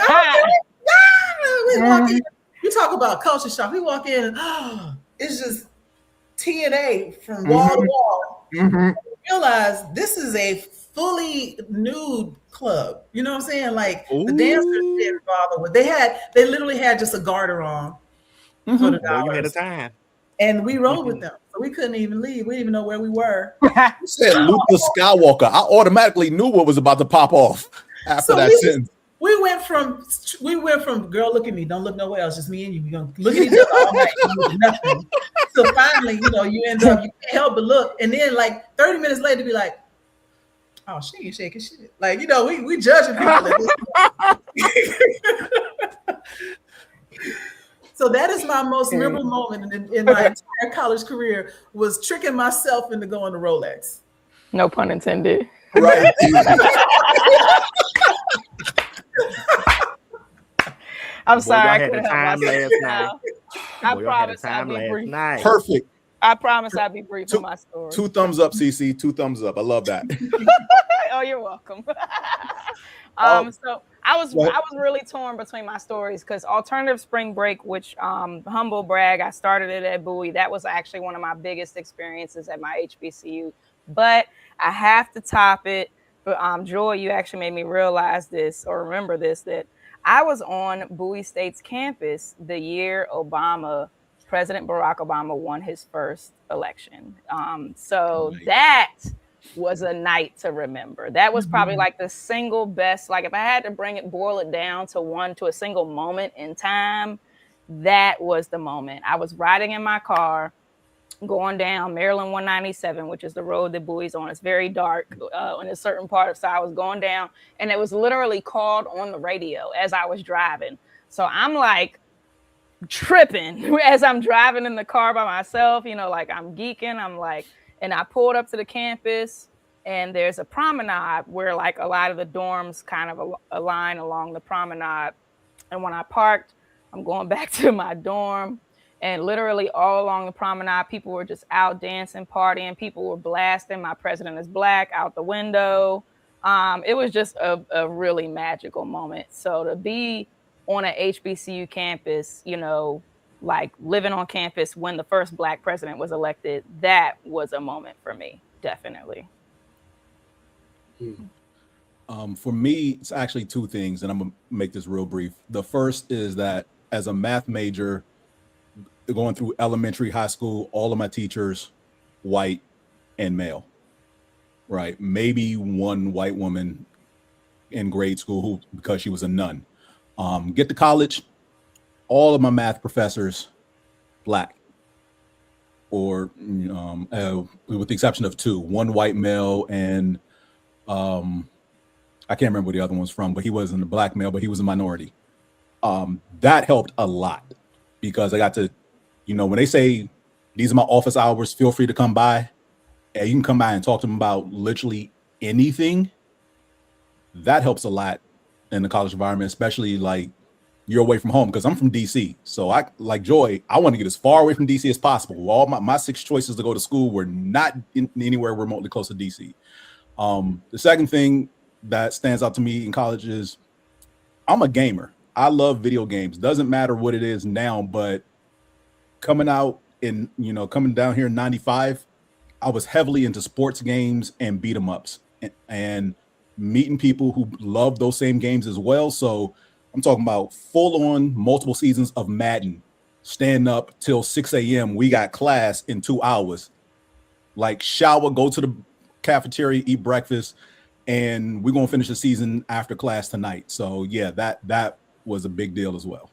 B: we walk in. You talk about culture shock. We walk in, and it's just TNA from wall to wall. We realize this is a fully nude club. You know what I'm saying? Like the dancers didn't bother with. They literally had just a garter on for the dollars.
E: You had a time.
B: And we rode with them, so we couldn't even leave. We didn't even know where we were.
F: You said Luke Skywalker. I automatically knew what was about to pop off after that sentence.
B: We went from girl, look at me, don't look nowhere else, just me and you. We're gonna look at each other all night, nothing. So finally, you know, you end up, you can't help but look, and then like 30 minutes later, be like, oh, she ain't shaking shit. Like, you know, we judging people. So that is my most memorable moment in my entire college career, was tricking myself into going to Rolex.
D: No pun intended.
F: Right.
D: I'm sorry.
E: I had the time last night.
D: I promise I'll be brief.
F: Perfect.
D: I promise I'll be brief in my story.
F: 2 thumbs up, CC. 2 thumbs up. I love that.
D: Oh, you're welcome. So I was really torn between my stories, because alternative spring break, which humble brag, I started it at Bowie. That was actually one of my biggest experiences at my HBCU. But I have to top it. But Joy, you actually made me realize this, or remember this, that I was on Bowie State's campus the year President Barack Obama won his first election. So that was a night to remember. That was probably like the single best, like if I had to boil it down to a single moment in time, that was the moment. I was riding in my car going down Maryland 197, which is the road that Bowie's on. It's very dark in a certain part. So I was going down, and it was literally called on the radio as I was driving. So I'm like tripping as I'm driving in the car by myself, you know, like I'm geeking. I'm like, and I pulled up to the campus, and there's a promenade where like a lot of the dorms kind of align along the promenade. And when I parked, I'm going back to my dorm, and literally all along the promenade, people were just out dancing, partying. People were blasting "My President is Black" out the window. It was just a really magical moment. So to be on an HBCU campus, you know, like living on campus when the first Black president was elected, that was a moment for me, definitely.
F: For me, it's actually two things, and I'm gonna make this real brief. The first is that as a math major, going through elementary, high school, all of my teachers, white and male, right? Maybe one white woman in grade school who, because she was a nun. Get to college, all of my math professors, Black, or with the exception of two, one white male and I can't remember where the other one's from, but he wasn't a Black male, but he was a minority. That helped a lot because I got to, you know, when they say these are my office hours, feel free to come by, and you can come by and talk to them about literally anything. That helps a lot in the college environment, especially like you're away from home, because I'm from DC. So I, like Joy, I want to get as far away from DC as possible. All my 6 choices to go to school were not anywhere remotely close to DC. The second thing that stands out to me in college is I'm a gamer. I love video games. Doesn't matter what it is now, but coming out in, you know, coming down here in 95, I was heavily into sports games and beat 'em ups and meeting people who love those same games as well. So I'm talking about full on multiple seasons of Madden, stand up till 6 a.m. We got class in 2 hours, like shower, go to the cafeteria, eat breakfast, and we're gonna finish the season after class tonight. So yeah, that was a big deal as well.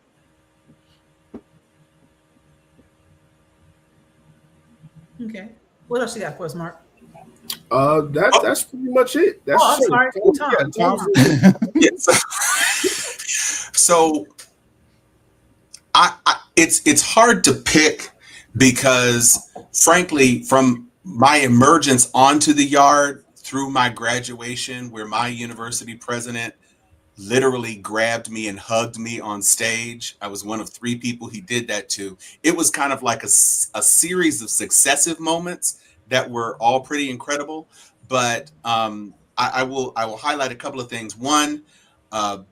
B: Okay. What else you got for us, Mark?
A: That's pretty much it. That's
B: I'm sorry. Tom.
C: So it's hard to pick because, frankly, from my emergence onto the yard through my graduation, where my university president literally grabbed me and hugged me on stage. I was one of 3 people he did that to. It was kind of like a series of successive moments that were all pretty incredible. But I will highlight a couple of things. One,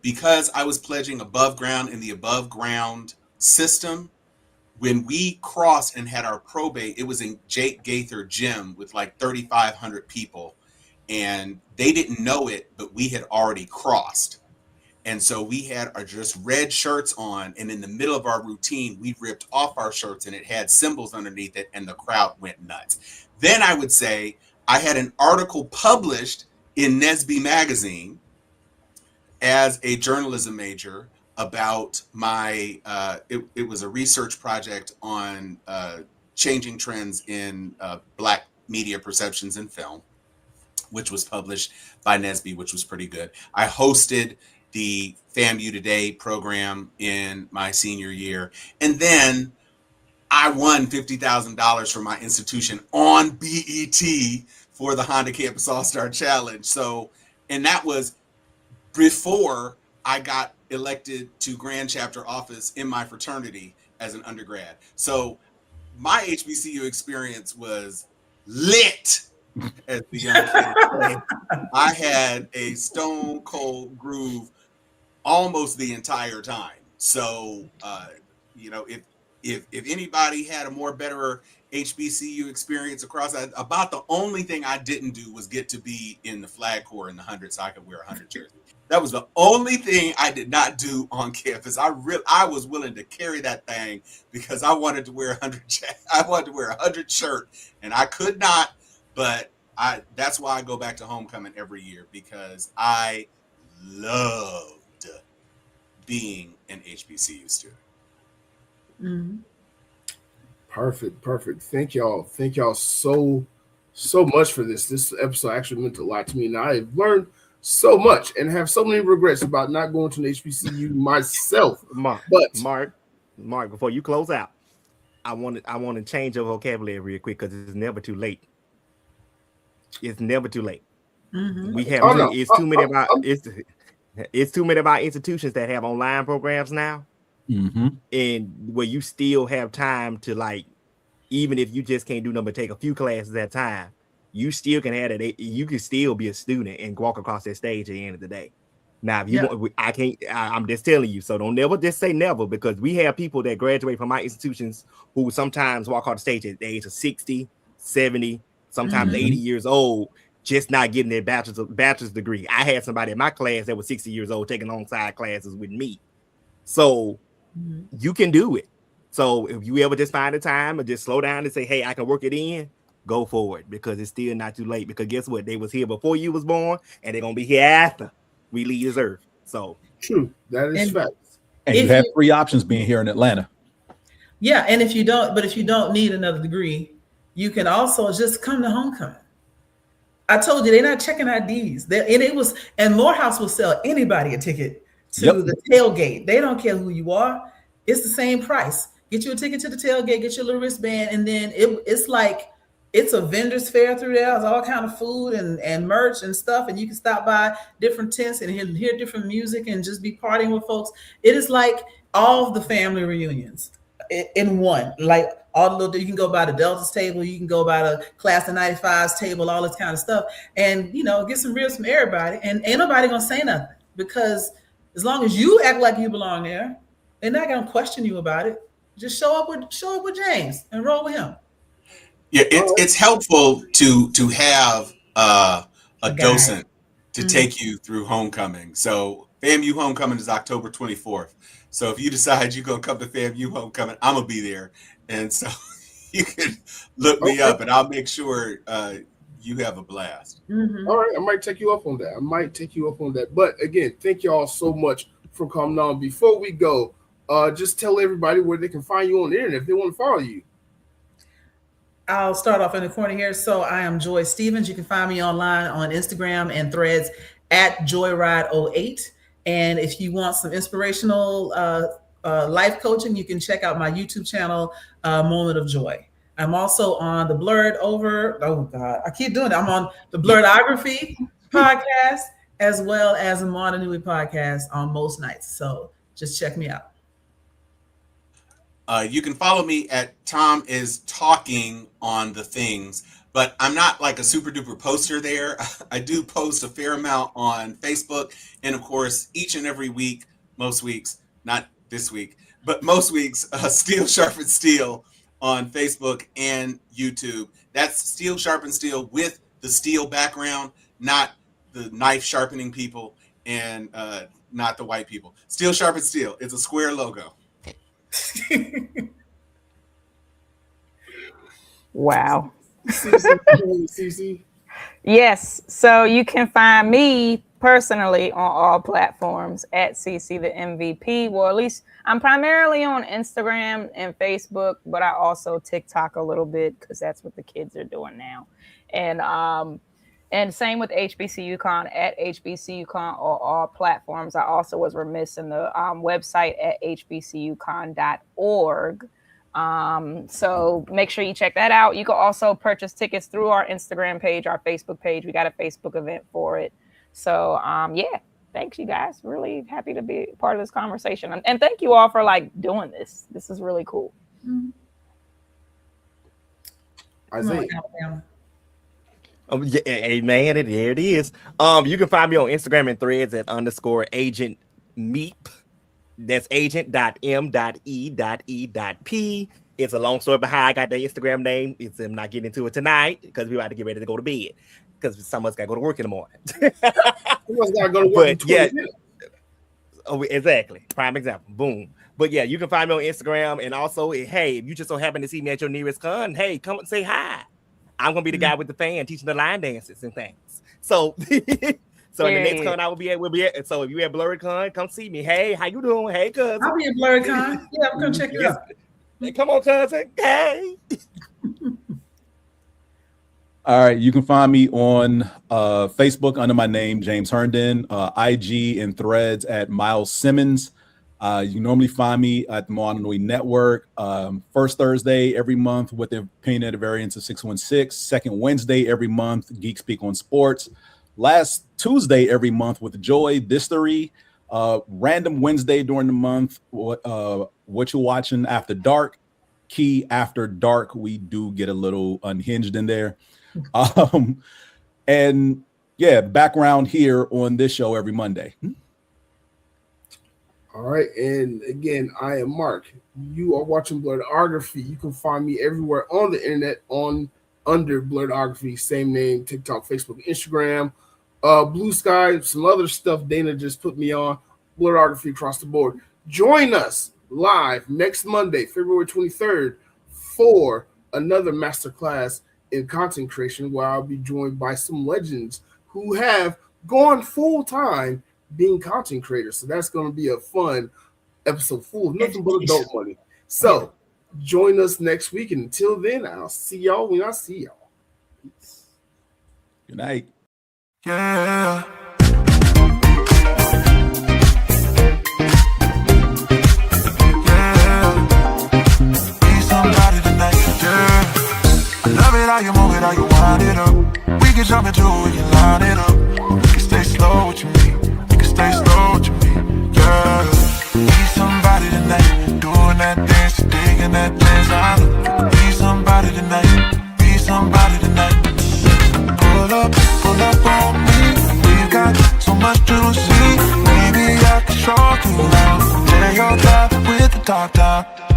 C: because I was pledging above ground in the above ground system, when we crossed and had our probate, it was in Jake Gaither Gym with like 3,500 people. And they didn't know it, but we had already crossed. And so we had our just red shirts on. And in the middle of our routine, we ripped off our shirts and it had symbols underneath it. And the crowd went nuts. Then I would say I had an article published in Nesby magazine as a journalism major about my, it was a research project on changing trends in Black media perceptions in film, which was published by Nesby, which was pretty good. I hosted the FAMU Today program in my senior year. And then I won $50,000 from my institution on BET for the Honda Campus All-Star Challenge. So, and that was before I got elected to Grand Chapter office in my fraternity as an undergrad. So my HBCU experience was lit, as the young kids say. I had a stone cold groove almost the entire time. So, you know, if anybody had a more better HBCU experience across, about the only thing I didn't do was get to be in the flag corps in the 100, so I could wear a 100 jersey. That was the only thing I did not do on campus. I was willing to carry that thing because I wanted to wear a 100. I wanted to wear a 100 shirt, and I could not. But that's why I go back to homecoming every year, because I loved being an HBCU student.
B: Mm-hmm.
A: Perfect. Thank y'all so much for this. This episode actually meant a lot to me, and I've learned so much and have so many regrets about not going to an HBCU myself.
E: Mark, before you close out, I want to change your vocabulary real quick because it's never too late. It's never too late. We have
A: Oh, no.
E: it's too many of our institutions that have online programs now, and where you still have time to, like, even if you just can't do nothing but take a few classes at a time, you still can have it. You can still be a student and walk across that stage at the end of the day. Now, if you want, I can't. I'm just telling you. So don't never just say never, because we have people that graduate from our institutions who sometimes walk on the stage at the age of 60, 70, sometimes 80 years old, just not getting their bachelor's degree. I had somebody in my class that was 60 years old taking alongside classes with me. So you can do it. So if you ever just find a time and just slow down and say, hey, I can work it in, go for it, because it's still not too late. Because guess what? They was here before you was born, and they're going to be here after we leave this earth. So
A: true. That is facts.
F: And you have 3 options being here in Atlanta.
B: Yeah, and if you don't need another degree, you can also just come to homecoming. I told you they're not checking IDs. And Morehouse will sell anybody a ticket to the tailgate. They don't care who you are. It's the same price. Get you a ticket to the tailgate, get your little wristband, and then it's like it's a vendor's fair through there. There's all kind of food and merch and stuff, and you can stop by different tents and hear different music and just be partying with folks. It is like all of the family reunions in one. Like all the little, you can go by the Delta's table, you can go by the Class of 95's table, all this kind of stuff, and get some ribs from everybody, and ain't nobody gonna say nothing, because as long as you act like you belong there, they're not gonna question you about it. Just show up with James and roll with him.
C: Yeah, it's helpful to have a docent to take you through homecoming. So FAMU homecoming is October 24th. So if you decide you're gonna come to FAMU homecoming, I'm gonna be there, and so you can look me up, and I'll make sure you have a blast.
A: All right, I might take you up on that. But again, thank you all so much for coming on. Before we go, just tell everybody where they can find you on the internet if they want to follow you.
B: I'll start off in the corner here. So I am Joy Stevens. You can find me online on Instagram and Threads at Joyride08. And if you want some inspirational life coaching, you can check out my YouTube channel, Moment of Joy. I'm also on the I keep doing it. I'm on the Blerdography podcast, as well as the Moana Nui podcast on most nights. So just check me out.
C: You can follow me at Tom is Talking on the things, but I'm not like a super duper poster there. I do post a fair amount on Facebook, and of course, each and every week, most weeks, not this week, but most weeks, Steel Sharpen Steel on Facebook and YouTube. That's Steel Sharpen Steel with the steel background, not the knife sharpening people, and not the white people. Steel Sharpen Steel. It's a square logo.
D: Wow.
A: CC.
D: Yes. So you can find me personally on all platforms at CC the MVP. Well, at least I'm primarily on Instagram and Facebook, but I also TikTok a little bit because that's what the kids are doing now. And same with HBCUCon at HBCUCon on all platforms. I also was remiss in the website at hbcucon.org. So make sure you check that out. You can also purchase tickets through our Instagram page, our Facebook page. We got a Facebook event for it. So yeah, thanks you guys. Really happy to be part of this conversation. And thank you all for doing this. This is really cool.
A: Isiah.
E: Yeah, amen. And there it is. You can find me on Instagram and Threads at _Agent Meep. That's agent.m.e.e.p. It's a long story behind I got the Instagram name. I'm not getting into it tonight because we're about to get ready to go to bed because some of us got to go to work in the morning.
A: Someone's got to go to work in 20 minutes.
E: Oh, exactly. Prime example. Boom. But yeah, you can find me on Instagram. And also, hey, if you just so happen to see me at your nearest con, hey, come and say hi. I'm going to be the guy with the fan teaching the line dances and things. So... So in the next con I will be at, so if you at BlerdCon, come see me. Hey, how you doing? Hey, cousin.
B: I'll be at BlerdCon. Yeah, I'm gonna check you out.
E: Hey, come on, cousin. Hey.
F: All right, you can find me on Facebook under my name, James Herndon, IG and Threads at Miles Simmons. You normally find me at the Moana Nui Network, first Thursday every month with the opinionated variants of 616, second Wednesday every month, Geek Speak on Sports. last Tuesday every month with Joy, Distery, random Wednesday during the month, what you watching after dark, Key after dark. We do get a little unhinged in there. And yeah, background here on this show every Monday.
A: All right, and again, I am Mark. You are watching Blerdography. You can find me everywhere on the internet under Blerdography, same name, TikTok, Facebook, Instagram, Blue Sky, some other stuff Dana just put me on, Blerdography across the board. Join us live next Monday, February 23rd, for another masterclass in content creation where I'll be joined by some legends who have gone full-time being content creators. So that's going to be a fun episode full of nothing but adult money. So join us next week. And until then, I'll see y'all when I see y'all. Peace.
F: Good night.
G: Yeah. Be somebody tonight, yeah. Love it how you move it, how you wind it up. We can jump into it, we can line it up. We can stay slow with you, me. We can stay slow with you, me. Yeah. Be somebody tonight, doing that dance, digging that dance. I love. Be somebody tonight, be somebody tonight. Pull up on me. We've got so much to see. Maybe I can show you around. Tear your top with the top down.